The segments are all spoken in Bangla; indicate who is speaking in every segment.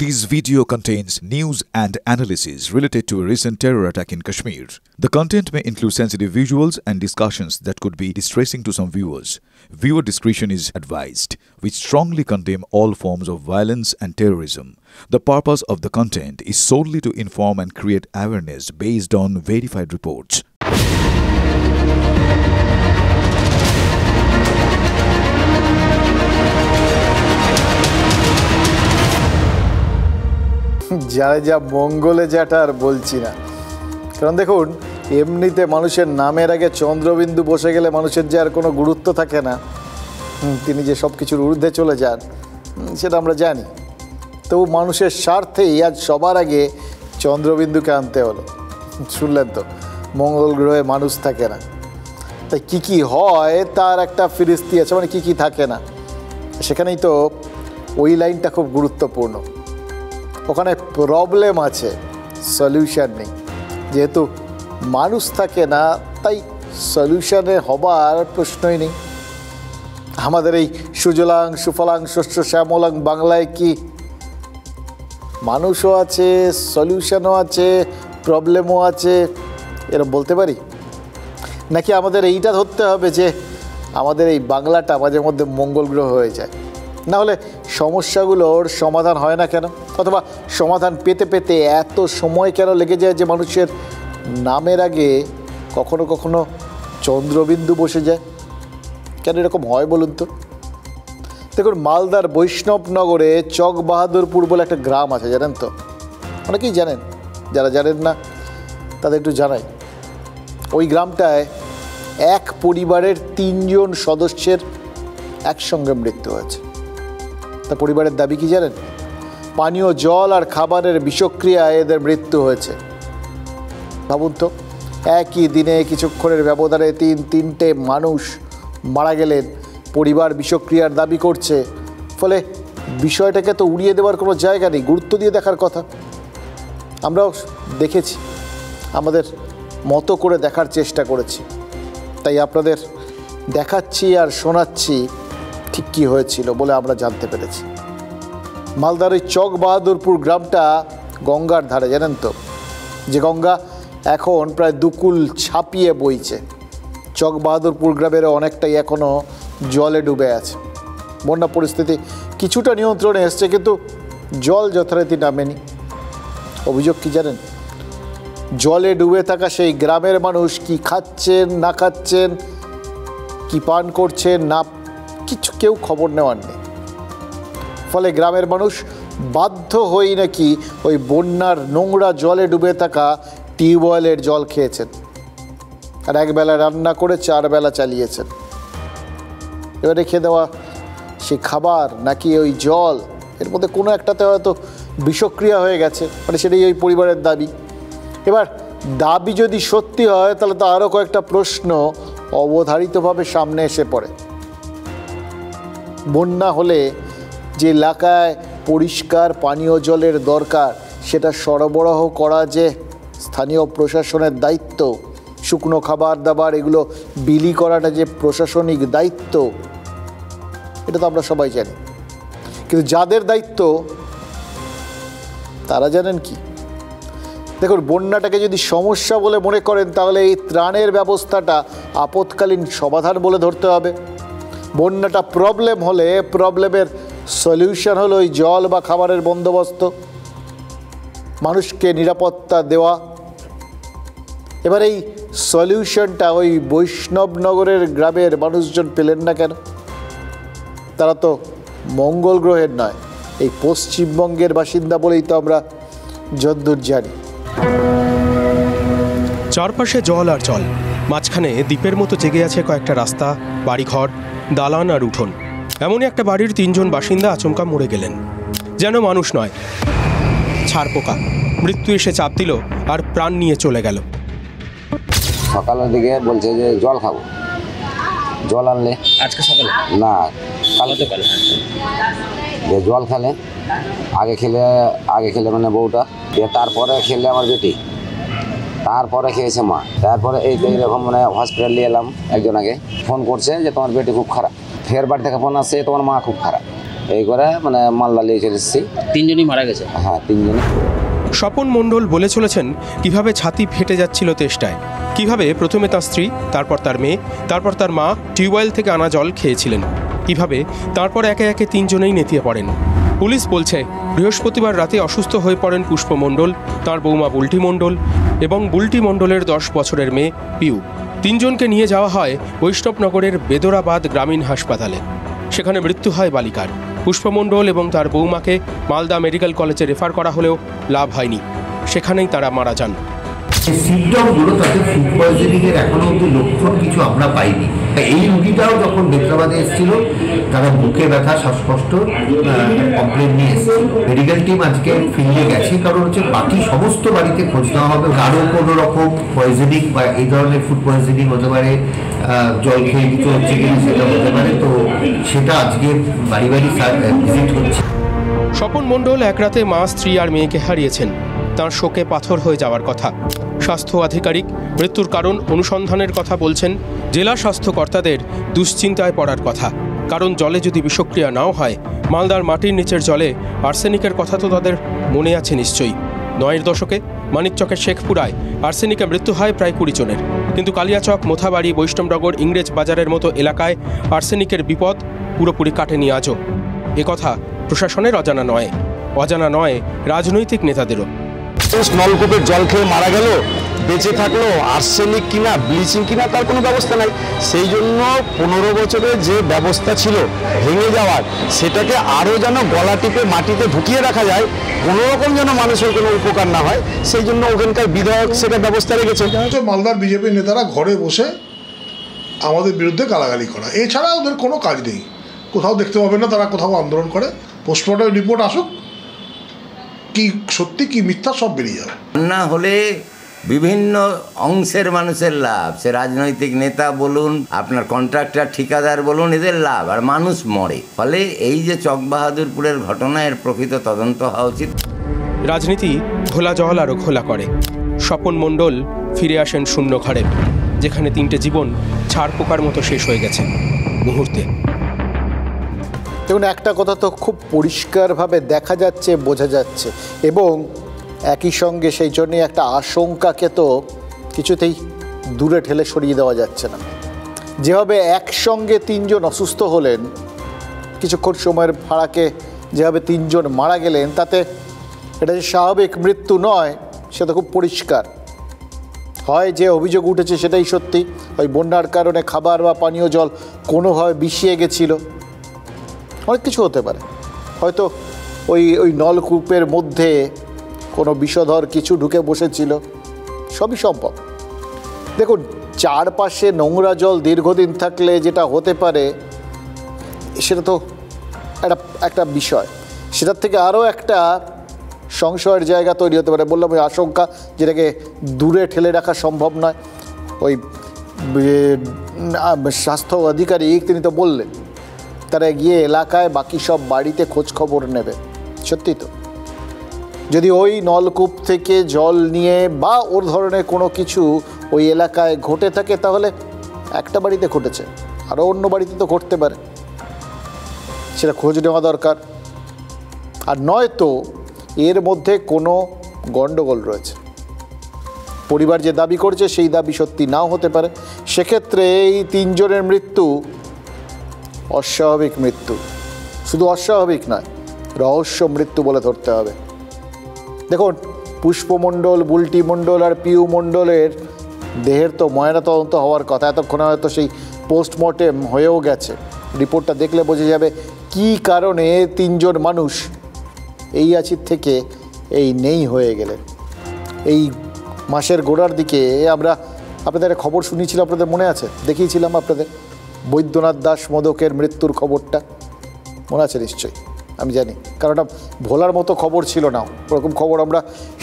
Speaker 1: This video contains news and analysis related to a recent terror attack in Kashmir. The content may include sensitive visuals and discussions that could be distressing to some viewers. Viewer discretion is advised. We strongly condemn all forms of violence and terrorism. The purpose of the content is solely to inform and create awareness based on verified reports.
Speaker 2: যা মঙ্গলে যেটা আর বলছি না, কারণ দেখুন এমনিতে মানুষের নামের আগে চন্দ্রবিন্দু বসে গেলে মানুষের যে আর কোনো গুরুত্ব থাকে না, তিনি যে সব কিছুর ঊর্ধ্বে চলে যান সেটা আমরা জানি। তবু মানুষের স্বার্থেই আজ সবার আগে চন্দ্রবিন্দুকে আনতে হলো। শুনলেন তো, মঙ্গল গ্রহে মানুষ থাকে না, তাই কী হয় তার একটা ফিরিস্তি আছে, মানে কী থাকে না। সেখানেই তো ওই লাইনটা খুব গুরুত্বপূর্ণ। ওখানে প্রবলেম আছে, সলিউশন নেই। যেহেতু মানুষ থাকে না তাই সলিউশনে হবার প্রশ্নই নেই। আমাদের এই সুজলাং সুফলাং শস্য শ্যামলাং বাংলায় কি মানুষও আছে, সলিউশনও আছে, প্রবলেমও আছে, এরকম বলতে পারি? নাকি আমাদের এইটা ধরতে হবে যে আমাদের এই বাংলাটা মাঝে মধ্যে মঙ্গল গ্রহ হয়ে যায়? না হলে সমস্যাগুলোর সমাধান হয় না কেন? অথবা সমাধান পেতে পেতে এত সময় কেন লেগে যায় যে মানুষের নামের আগে কখনো কখনো চন্দ্রবিন্দু বসে যায়? কেন এরকম হয় বলুন তো? দেখুন, মালদার বৈষ্ণবনগরে চক বাহাদুরপুর বলে একটা গ্রাম আছে, জানেন তো? অনেকেই জানেন, যারা জানেন না তাদের একটু জানাই। ওই গ্রামটায় এক পরিবারের 3 জন সদস্যের একসঙ্গে মৃত্যু হয়েছে। তা পরিবারের দাবি কি জানেন? পানীয় জল আর খাবারের বিষক্রিয়ায় এদের মৃত্যু হয়েছে। ভাবুন তো, একই দিনে কিছুক্ষণের ব্যবধানে তিনটে মানুষ মারা গেলেন, পরিবার বিষক্রিয়ার দাবি করছে। ফলে বিষয়টাকে তো উড়িয়ে দেওয়ার কোনো জায়গা নেই, গুরুত্ব দিয়ে দেখার কথা। আমরাও দেখেছি, আমাদের মতো করে দেখার চেষ্টা করেছি, তাই আপনাদের দেখাচ্ছি আর শোনাচ্ছি ঠিক কী হয়েছিল বলে আমরা জানতে পেরেছি। মালদার ওই চক বাহাদুরপুর গ্রামটা গঙ্গার ধারে, জানেন তো? যে গঙ্গা এখন প্রায় 2 কুল ছাপিয়ে বইছে। চক বাহাদুরপুর গ্রামের অনেকটাই এখনও জলে ডুবে আছে। বন্যা পরিস্থিতি কিছুটা নিয়ন্ত্রণে এসছে, কিন্তু জল যথারীতি নামেনি। অভিযোগ কি জানেন? জলে ডুবে থাকা সেই গ্রামের মানুষ কি খাচ্ছেন না খাচ্ছেন, কি পান করছেন না, কিছু কেউ খবর নেওয়ার নেই। ফলে গ্রামের মানুষ বাধ্য হয়েই নাকি ওই বন্যার নোংরা জলে ডুবে থাকা টিউবওয়েলের জল খেয়েছেন, আর একবেলা রান্না করে 4 বেলা চালিয়েছেন। এবার রেখে দেওয়া সে খাবার নাকি ওই জল, এর মধ্যে কোনো একটাতে হয়তো বিষক্রিয়া হয়ে গেছে, মানে সেটাই ওই পরিবারের দাবি। এবার দাবি যদি সত্যি হয় তাহলে তো আরও কয়েকটা প্রশ্ন অবধারিতভাবে সামনে এসে পড়ে। বন্যা হলে যে এলাকায় পরিষ্কার পানীয় জলের দরকার সেটা সরবরাহ করা যে স্থানীয় প্রশাসনের দায়িত্ব, শুকনো খাবার দাবার এগুলো বিলি করাটা যে প্রশাসনিক দায়িত্ব, এটা তো আমরা সবাই জানি। কিন্তু যাদের দায়িত্ব তারা জানেন কি? দেখুন, বন্যাটাকে যদি সমস্যা বলে মনে করেন তাহলে এই ত্রাণের ব্যবস্থাটা আপৎকালীন সমাধান বলে ধরতে হবে। বন্যাটা প্রবলেম হলে প্রবলেমের সলিউশন হলো ওই জল বা খাবারের বন্দোবস্ত, মানুষকে নিরাপত্তা দেওয়া। এবার এই সলিউশনটা ওই বৈষ্ণবনগরের গ্রামের মানুষজন পেলেন না কেন? তারা তো মঙ্গল গ্রহের নয়, এই পশ্চিমবঙ্গের বাসিন্দা বলেই তো আমরা যদ্দূর জানি।
Speaker 3: চারপাশে জল আর জল, মাঝখানে দ্বীপের মতো জেগে আছে কয়েকটা রাস্তা, বাড়িঘর, দালান আর উঠোন। এমনই একটা বাড়ির 3 জন বাসিন্দা আচমকা মরে গেলেন, যেন মানুষ নয়, ছারপোকা। মৃত্যু এসে চাপ দিল আর প্রাণ নিয়ে চলে গেল।
Speaker 4: সকালের দিকে বলছে যে জল খাবো, জল আনলে
Speaker 5: আজকে সকালে
Speaker 4: না কালকে
Speaker 5: কালে
Speaker 4: যে জল খেলে আগে খেলে মানে বউটা, দিয়ে তারপরে খেলে আমার বেটি, তারপরে খেয়েছে মা, তারপরে এইরকম মানে হসপিটাল নিয়ে এলাম। একজন আগে ফোন করছে যে তোমার বেটি খুব খারাপ, ফের বাড়ি থেকে ফোন আসছে তোমার মা খুব খারাপ। এই করে মানে মালদা নিয়ে চলে এসেছি।
Speaker 5: 3 জনই মারা গেছে?
Speaker 4: হ্যাঁ 3 জনই।
Speaker 3: স্বপন মণ্ডল বলে চলেছেন কিভাবে ছাতি ফেটে যাচ্ছিল তেষ্টায়, কিভাবে প্রথমে তার স্ত্রী, তারপর তার মেয়ে, তারপর তার মা টিউবওয়েল থেকে আনা জল খেয়েছিলেন, কিভাবে তারপর একে একে 3 জনেই নেতিয়ে পড়েন। পুলিশ বলছে বৃহস্পতিবার রাতে অসুস্থ হয়ে পড়েন পুষ্প মণ্ডল, তাঁর বৌমা বুলটি মণ্ডল এবং বুলটি মণ্ডলের 10 বছরের মেয়ে পিউ। 3 জনকে নিয়ে যাওয়া হয় বৈষ্ণবনগরের বেদরাবাদ গ্রামীণ হাসপাতালে। সেখানে মৃত্যু হয় বালিকার। পুষ্পমণ্ডল এবং তার বৌমাকে মালদা মেডিকেল কলেজে রেফার করা হলেও লাভ হয়নি, সেখানেই তারা মারা যান।
Speaker 6: সিমটমগুলো তাতে ফুড পয়জনিংয়ের এখনো অব্দি লক্ষণ কিছু আমরা পাইনি। এই রুগীটাও যখন বেদরাবাদে এসেছিল তারা বুকে ব্যথা, শ্বাসকষ্ট কমপ্লেন নিয়ে এসেছে। মেডিকেল টিম আজকে ফিল্ডে গেছে, কারণ হচ্ছে বাকি সমস্ত বাড়িতে খোঁজ নেওয়া হবে। কারো কোনো রকম পয়জনিং বা এই ধরনের ফুড পয়জনিং হতে পারে, জল খেয়ে কিছু হচ্ছে কিনা সেটা হতে পারে, তো সেটা আজকে বাড়ি বাড়ি ভিজিট হচ্ছে।
Speaker 3: স্বপন মণ্ডল এক রাতে মা, স্ত্রী আর মেয়েকে হারিয়েছেন। তাঁর শোকে পাথর হয়ে যাওয়ার কথা। স্বাস্থ্য আধিকারিক মৃত্যুর কারণ অনুসন্ধানের কথা বলছেন। জেলা স্বাস্থ্য কর্তাদের দুশ্চিন্তায় পড়ার কথা, কারণ জলে যদি বিষক্রিয়া নাও হয়, মালদার মাটির নিচের জলে আর্সেনিকের কথা তো তাদের মনে আছে নিশ্চয়ই। 9-এর দশকে মানিকচকের শেখপুরায় আর্সেনিকে মৃত্যু হয় প্রায় 20 জনের, কিন্তু কালিয়াচক, মোথাবাড়ি, বৈষ্ণবনগর, ইংরেজ বাজারের মতো এলাকায় আর্সেনিকের বিপদ পুরোপুরি কাটেনি আজও। একথা প্রশাসনের অজানা নয়, অজানা নয় রাজনৈতিক নেতাদেরও।
Speaker 7: নলকূপের জল খেয়ে মারা গেল, বেঁচে থাকলো আর্সেনিক কিনা ব্লিচিং কিনা তার কোনো ব্যবস্থা নাই। সেই জন্য 15 বছরের যে ব্যবস্থা ছিল ভেঙে যাওয়ার, সেটাকে আরও যেন গলা টিপে মাটিতে ঢুকিয়ে রাখা যায়, কোনো রকম যেন মানুষের কোনো উপকার না হয়, সেই জন্য ওখানকার বিধায়ক সেটা ব্যবস্থা রেখেছে।
Speaker 8: মালদার বিজেপি নেতারা ঘরে বসে আমাদের বিরুদ্ধে গালাগালি করা, এছাড়া ওদের কোনো কাজ নেই। কোথাও দেখতে পাবেন না তারা কোথাও আন্দোলন করে। পোস্টমর্টম রিপোর্ট আসুক, কি সত্যি কি মিথ্যা সব বেরিয়ে যাবে।
Speaker 9: না হলে বিভিন্ন অংশের মানুষের লাভ, সে রাজনৈতিক নেতা বলুন, আপনার কন্ট্রাক্টর ঠিকাদার বলুন, এদের লাভ, আর মানুষ মরে। ফলে এই যে চকবাহাদুরপুরের ঘটনা, এর প্রকৃত তদন্ত হওয়া উচিত।
Speaker 3: রাজনীতি ঘোলা জল আরও ঘোলা করে। স্বপন মণ্ডল ফিরে আসেন শূন্য ঘরে, যেখানে 3টে জীবন ছাড় পোকার মতো শেষ হয়ে গেছে মুহূর্তে।
Speaker 2: দেখুন, একটা কথা তো খুব পরিষ্কারভাবে দেখা যাচ্ছে, বোঝা যাচ্ছে, এবং একই সঙ্গে সেই জন্যই একটা আশঙ্কাকে তো কিছুতেই দূরে ঠেলে সরিয়ে দেওয়া যাচ্ছে না। যেভাবে একসঙ্গে 3 জন অসুস্থ হলেন, কিছুক্ষণ সময়ের ফারাকে যেভাবে 3 জন মারা গেলেন, তাতে এটা যে স্বাভাবিক মৃত্যু নয় সেটা খুব পরিষ্কার। হয় যে অভিযোগ উঠেছে সেটাই সত্যি, ওই বন্যার কারণে খাবার বা পানীয় জল কোনোভাবে বিষিয়ে গেছিল, অনেক কিছু হতে পারে। হয়তো ওই নলকূপের মধ্যে কোনো বিষধর কিছু ঢুকে বসেছিল, সবই সম্ভব। দেখুন, চারপাশে নোংরা জল দীর্ঘদিন থাকলে যেটা হতে পারে সেটা তো একটা বিষয়। সেটার থেকে আরও একটা সংশয়ের জায়গা তৈরি হতে পারে। বললাম ওই আশঙ্কা, যেটাকে দূরে ঠেলে রাখা সম্ভব নয়। ওই স্বাস্থ্য আধিকারিক তিনি তো বললেন তারা গিয়ে এলাকায় বাকি সব বাড়িতে খোঁজ খবর নেবে। সত্যি তো, যদি ওই নলকূপ থেকে জল নিয়ে বা ওর ধরনের কোনো কিছু ওই এলাকায় ঘটে থাকে, তাহলে একটা বাড়িতে ঘটেছে, আরও অন্য বাড়িতে তো ঘটতে পারে, সেটা খোঁজ নেওয়া দরকার। আর নয়তো এর মধ্যে কোনো গণ্ডগোল রয়েছে। পরিবার যে দাবি করছে সেই দাবি সত্যি নাও হতে পারে। সেক্ষেত্রে এই 3 জনের মৃত্যু অস্বাভাবিক মৃত্যু, শুধু অস্বাভাবিক নয়, রহস্য মৃত্যু বলে ধরতে হবে। দেখুন, পুষ্পমণ্ডল, বুলটি মণ্ডল আর পিউ মণ্ডলের দেহের তো ময়নাতদন্ত হওয়ার কথা, এতক্ষণে হয়তো সেই পোস্টমর্টেম হয়েও গেছে। রিপোর্টটা দেখলে বোঝা যাবে কী কারণে 3 জন মানুষ এই আছির থেকে এই নেই হয়ে গেলেন। এই মাসের গোড়ার দিকে আমরা আপনাদের খবর শুনিয়েছিলাম, আপনাদের মনে আছে, দেখিয়েছিলাম আপনাদের বৈদ্যনাথ দাস মোদকের মৃত্যুর খবরটা, মনে আছে নিশ্চয়ই, আমি জানি, কারণ ওটা ভোলার মতো খবর ছিল না। ওরকম খবর আমরা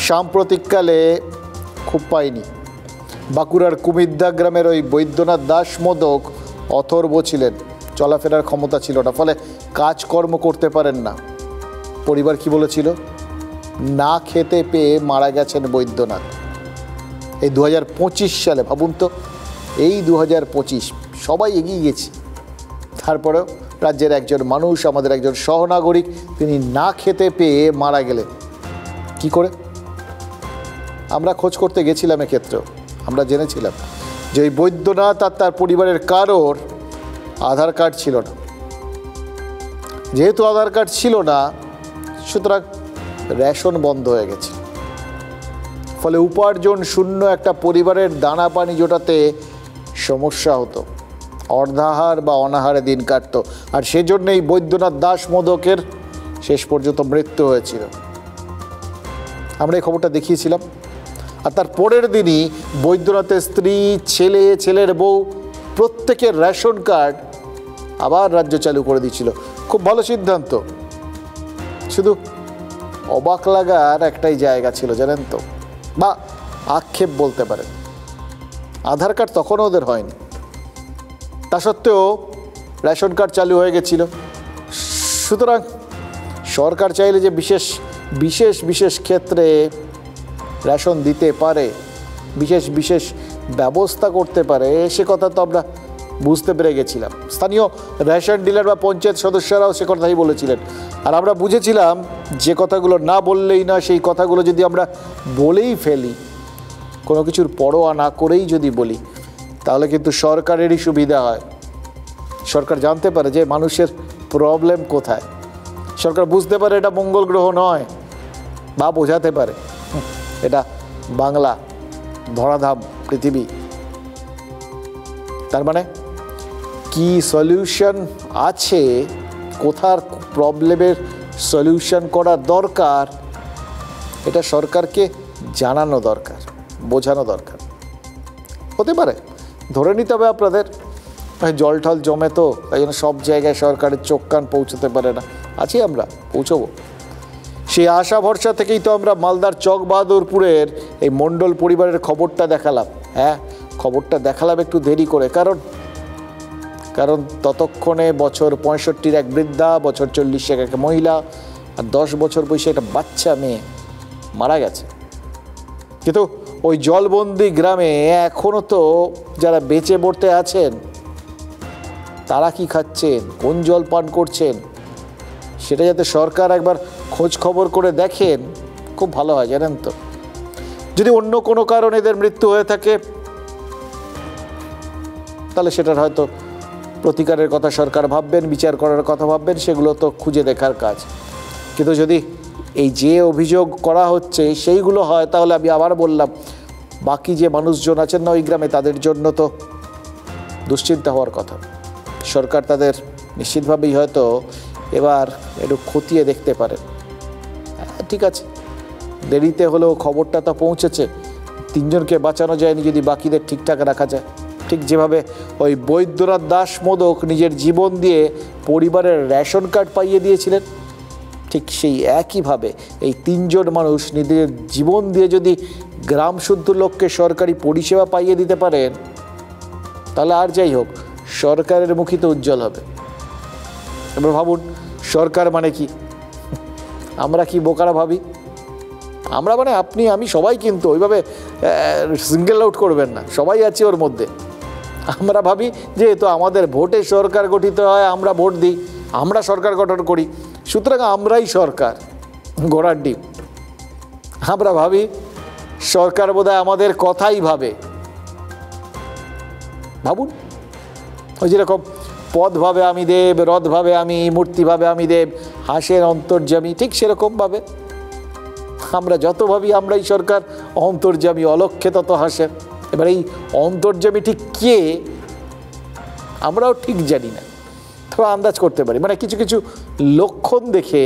Speaker 2: সাম্প্রতিককালে খুব পাইনি। বাঁকুড়ার কুমিদ্দা গ্রামের ওই বৈদ্যনাথ দাস মোদক অথর্ব ছিলেন, চলাফেরার ক্ষমতা ছিল না, ফলে কাজকর্ম করতে পারেন না। পরিবার কি বলেছিল? না খেতে পেয়ে মারা গেছেন বৈদ্যনাথ। এই 2025 সালে, ভাবুন তো, এই 2025, সবাই এগিয়ে গেছি, তারপরেও রাজ্যের একজন মানুষ, আমাদের একজন সহনাগরিক, তিনি না খেতে পেয়ে মারা গেলেন। কি করে? আমরা খোঁজ করতে গেছিলাম এক্ষেত্রেও, আমরা জেনেছিলাম যে ওই বৈদ্যনাথ আর তার পরিবারের কারোর আধার কার্ড ছিল না। যেহেতু আধার কার্ড ছিল না, সুতরাং রেশন বন্ধ হয়ে গেছে। ফলে উপার্জন শূন্য একটা পরিবারের দানা পানি জোটাতে সমস্যা হতো, অর্ধাহার বা অনাহারে দিন কাটত। আর সেজন্যই বৈদ্যনাথ দাস মোদকের শেষ পর্যন্ত মৃত্যু হয়েছিল। আমরা এই খবরটা দেখিয়েছিলাম। আর তার পরের দিনই বৈদ্যনাথের স্ত্রী, ছেলে, ছেলের বউ প্রত্যেকের রেশন কার্ড আবার রাজ্য চালু করে দিয়েছিল। খুব ভালো সিদ্ধান্ত। শুধু অবাক লাগার একটাই জায়গা ছিল, জানেন তো, বা আক্ষেপ বলতে পারেন। আধার কার্ড তখনও ওদের হয়নি, তা সত্ত্বেও রেশন কার্ড চালু হয়ে গেছিল। সুতরাং সরকার চাইলে যে বিশেষ বিশেষ বিশেষ ক্ষেত্রে রেশন দিতে পারে, বিশেষ বিশেষ ব্যবস্থা করতে পারে, সে কথা তো আমরা বুঝতে পেরে গেছিলাম। স্থানীয় রেশন ডিলার বা পঞ্চায়েত সদস্যরাও সে কথাই বলেছিলেন। আর আমরা বুঝেছিলাম যে কথাগুলো না বললেই না, সেই কথাগুলো যদি আমরা বলেই ফেলি, কোনো কিছুর পরোয়া না করেই যদি বলি, তাহলে কিন্তু সরকারেরই সুবিধা হয়। সরকার জানতে পারে যে মানুষের প্রবলেম কোথায়, সরকার বুঝতে পারে এটা মঙ্গল গ্রহ নয়, বা বোঝাতে পারে এটা বাংলা, ধরাধাম পৃথিবী। তার মানে কি সলিউশন আছে, কোথার প্রবলেমের সলিউশন করা দরকার, এটা সরকারকে জানানো দরকার, বোঝানো দরকার। হতে পারে ধরে নিতে হবে আপনাদের জল ঠল জমে, তো তাই জন্য সব জায়গায় সরকারের চোখ কান পৌঁছতে পারে না। আছি আমরা, পৌঁছবো। সেই আশা ভরসা থেকেই তো আমরা মালদার চকবাহাদুরপুরের এই মণ্ডল পরিবারের খবরটা দেখালাম। হ্যাঁ, খবরটা দেখালাম একটু দেরি করে, কারণ ততক্ষণে বছর 65 এক বৃদ্ধা, বছর 40 এক মহিলা আর 10 বছর বয়সী একটা বাচ্চা মেয়ে মারা গেছে। কিন্তু ওই জলবন্দি গ্রামে এখনও তো যারা বেঁচে পড়তে আছেন, তারা কি খাচ্ছেন, কোন জল পান করছেন, সেটা যাতে সরকার একবার খোঁজ খবর করে দেখেন, খুব ভালো হয়, জানেন তো। যদি অন্য কোনো কারণে এদের মৃত্যু হয়ে থাকে, তাহলে সেটার হয়তো প্রতিকারের কথা সরকার ভাববেন, বিচার করার কথা ভাববেন, সেগুলো তো খুঁজে দেখার কাজ। কিন্তু যদি এই যে অভিযোগ করা হচ্ছে সেইগুলো হয়, তাহলে আমি আবার বললাম, বাকি যে মানুষজন আছেন না ওই গ্রামে, তাদের জন্য তো দুশ্চিন্তা হওয়ার কথা। সরকার তাদের নিশ্চিতভাবেই হয়তো এবার একটু খতিয়ে দেখতে পারেন। ঠিক আছে, দেরিতে হলেও খবরটা তো পৌঁছেছে, 3 জনকে বাঁচানো যায়নি যদি বাকিদের ঠিকঠাক রাখা যায়। ঠিক যেভাবে ওই বৈদ্যনাথ দাস মোদক নিজের জীবন দিয়ে পরিবারের রেশন কার্ড পাইয়ে দিয়েছিলেন, ঠিক সেই একইভাবে এই 3 জন মানুষ নিজের জীবন দিয়ে যদি গ্রাম শুদ্ধ লোককে সরকারি পরিষেবা পাইয়ে দিতে পারেন, তাহলে আর যাই হোক, সরকারের মুখই তো উজ্জ্বল হবে। এবার ভাবুন, সরকার মানে কি? আমরা কি বোকারা ভাবি? আমরা মানে আপনি, আমি, সবাই কিন্তু ওইভাবে সিঙ্গেল আউট করবেন না, সবাই আছে ওর মধ্যে। আমরা ভাবি যেহেতু আমাদের ভোটে সরকার গঠিত হয়, আমরা ভোট দিই, আমরা সরকার গঠন করি, সুতরাং আমরাই সরকার, ঘোড়ার ডিম। আমরা ভাবি সরকার বোধহয় আমাদের কথাই ভাবে। ভাবুন, ওই যেরকম পদ ভাবে আমি দেব, রথ ভাবে আমি, মূর্তি ভাবে আমি দেব, হাসের অন্তর্যামী, ঠিক সেরকমভাবে আমরা যত ভাবি আমরাই সরকার, অন্তর্যামী অলক্ষ্যে তত হাসেন। এবার এই অন্তর্যামী ঠিক কে, আমরাও ঠিক জানি না, তবে আন্দাজ করতে পারি, মানে কিছু কিছু লক্ষণ দেখে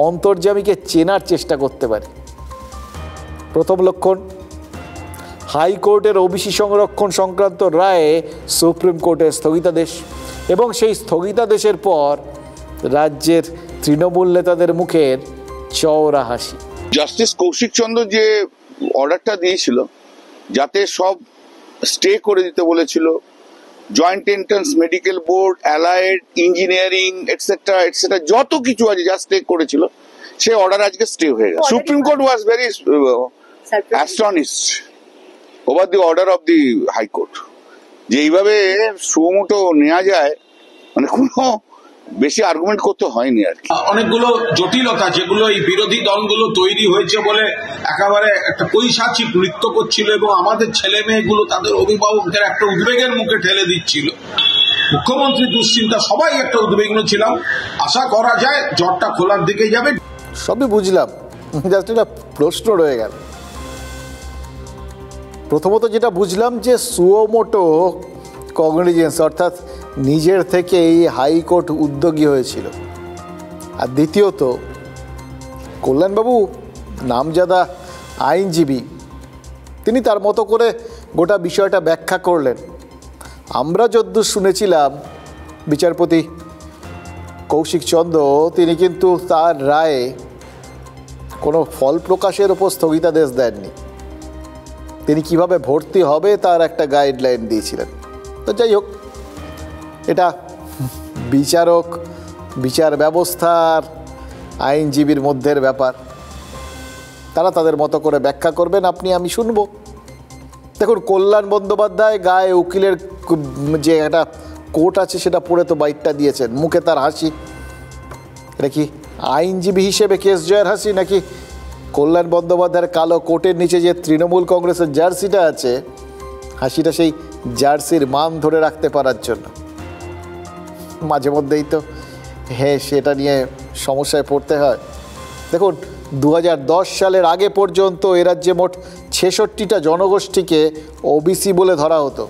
Speaker 2: অন্তর্যামীকে চেনার চেষ্টা করতে পারি। প্রথম লক্ষণ, হাইকোর্টের ওবিসি সংরক্ষণ সংক্রান্ত রায়ে সুপ্রিম কোর্টের স্থগিতাদেশ, এবং সেই স্থগিতাদেশের পর রাজ্যের তৃণমূল নেতাদের মুখের চওড়া হাসি।
Speaker 5: জাস্টিস কৌশিক চন্দ্র যে অর্ডারটা দিয়েছিল, যাতে সব স্টে করে দিতে বলেছিল, joint entrance medical board, allied, engineering etcetera etcetera, যত কিছু আছে যা স্টে করেছিল, সে অর্ডার আজকে স্টে হয়ে গেছে। Supreme court was very astonished over the order of the high court, যে এইভাবে সুমোটো নেওয়া যায়, মানে কোনো বেশি আর্গুমেন্ট করতে হয়নি আর কি।
Speaker 10: অনেকগুলো জটিলতা যেগুলো এই বিরোধী দলগুলো তৈরি হয়েছে বলে একেবারে একটা পৈশাচিক নৃত্য করছিল এবং আমাদের ছেলে মেয়েগুলো তাদের অভিভাবকদের একটা উদ্বেগের মুখে ঠেলে দিচ্ছিল। মুখ্যমন্ত্রী দুশ্চিন্তা, সবাই একটা উদ্বিগ্ন ছিলাম। আশা করা যায় জটটা খোলার দিকে যাবে।
Speaker 2: সবই বুঝলাম, জাস্ট একটা প্রশ্ন রয়ে গেল। প্রথমত যেটা বুঝলাম যে সুওমোটো কগনিজেন্স, অর্থাৎ নিজের থেকেই হাইকোর্ট উদ্যোগী হয়েছিল। আর দ্বিতীয়ত কল্যাণবাবু নামজাদা আইনজীবী, তিনি তার মতো করে গোটা বিষয়টা ব্যাখ্যা করলেন। আমরা যদ্দূর শুনেছিলাম বিচারপতি কৌশিক চন্দ্র তিনি কিন্তু তার রায়ে কোনো ফল প্রকাশের ওপর স্থগিতাদেশ দেননি, তিনি কিভাবে ভর্তি হবে তার একটা গাইডলাইন দিয়েছিলেন। তো যাই হোক, এটা বিচারক, বিচার ব্যবস্থার, আইনজীবীর মধ্যের ব্যাপার, তারা তাদের মতো করে ব্যাখ্যা করবেন, আপনি আমি শুনব। দেখুন, কল্যাণ বন্দ্যোপাধ্যায় গায়ে উকিলের যে একটা কোট আছে সেটা পড়ে তো বাইটটা দিয়েছেন, মুখে তার হাসি। এটা কি আইনজীবী হিসেবে কেস জয়ের হাসি, নাকি কল্যাণ বন্দ্যোপাধ্যায়ের কালো কোটের নিচে যে তৃণমূল কংগ্রেসের জার্সিটা আছে, হাসিটা সেই জার্সির মান ধরে রাখতে পারার জন্য? মাঝে মধ্যেই তো সেটা নিয়ে সমস্যায় পড়তে হয়। দেখুন, 2010 সালের আগে পর্যন্ত এ রাজ্যে মোট 66টা জনগোষ্ঠীকে ওবিসি বলে ধরা হতো।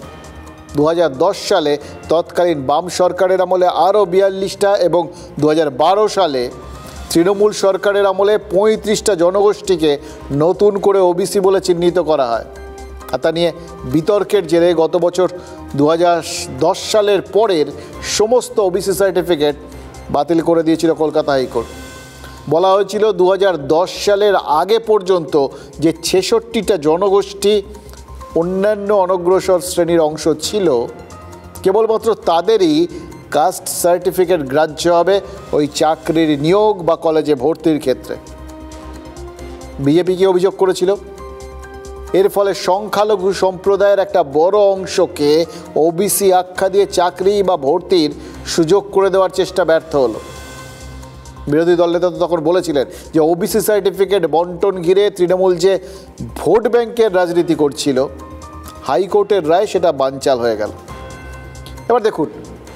Speaker 2: 2010 সালে তৎকালীন বাম সরকারের আমলে আরও 42টা এবং 2012 সালে তৃণমূল সরকারের আমলে 35টা জনগোষ্ঠীকে নতুন করে ওবিসি বলে চিহ্নিত করা হয়। আর তা নিয়ে বিতর্কের জেরে গত বছর 2010 সালের পরের সমস্ত ওবিসি সার্টিফিকেট বাতিল করে দিয়েছিল কলকাতা হাইকোর্ট। বলা হয়েছিল 2010 সালের আগে পর্যন্ত যে 66টা জনগোষ্ঠী অন্যান্য অনগ্রসর শ্রেণীর অংশ ছিল, কেবলমাত্র তাদেরই কাস্ট সার্টিফিকেট গ্রাহ্য হবে ওই চাকরির নিয়োগ বা কলেজে ভর্তির ক্ষেত্রে। বিজেপি কি অভিযোগ করেছিল? এর ফলে সংখ্যালঘু সম্প্রদায়ের একটা বড় অংশকে ওবিসি আখ্যা দিয়ে চাকরি বা ভর্তির সুযোগ করে দেওয়ার চেষ্টা ব্যর্থ হলো। বিরোধী দল নেতা তো তখন বলেছিলেন যে ওবিসি সার্টিফিকেট বন্টন ঘিরে তৃণমূল যে ভোট ব্যাংকের রাজনীতি করছিল, হাইকোর্টের রায় সেটা বানচাল হয়ে গেল। এবার দেখুন,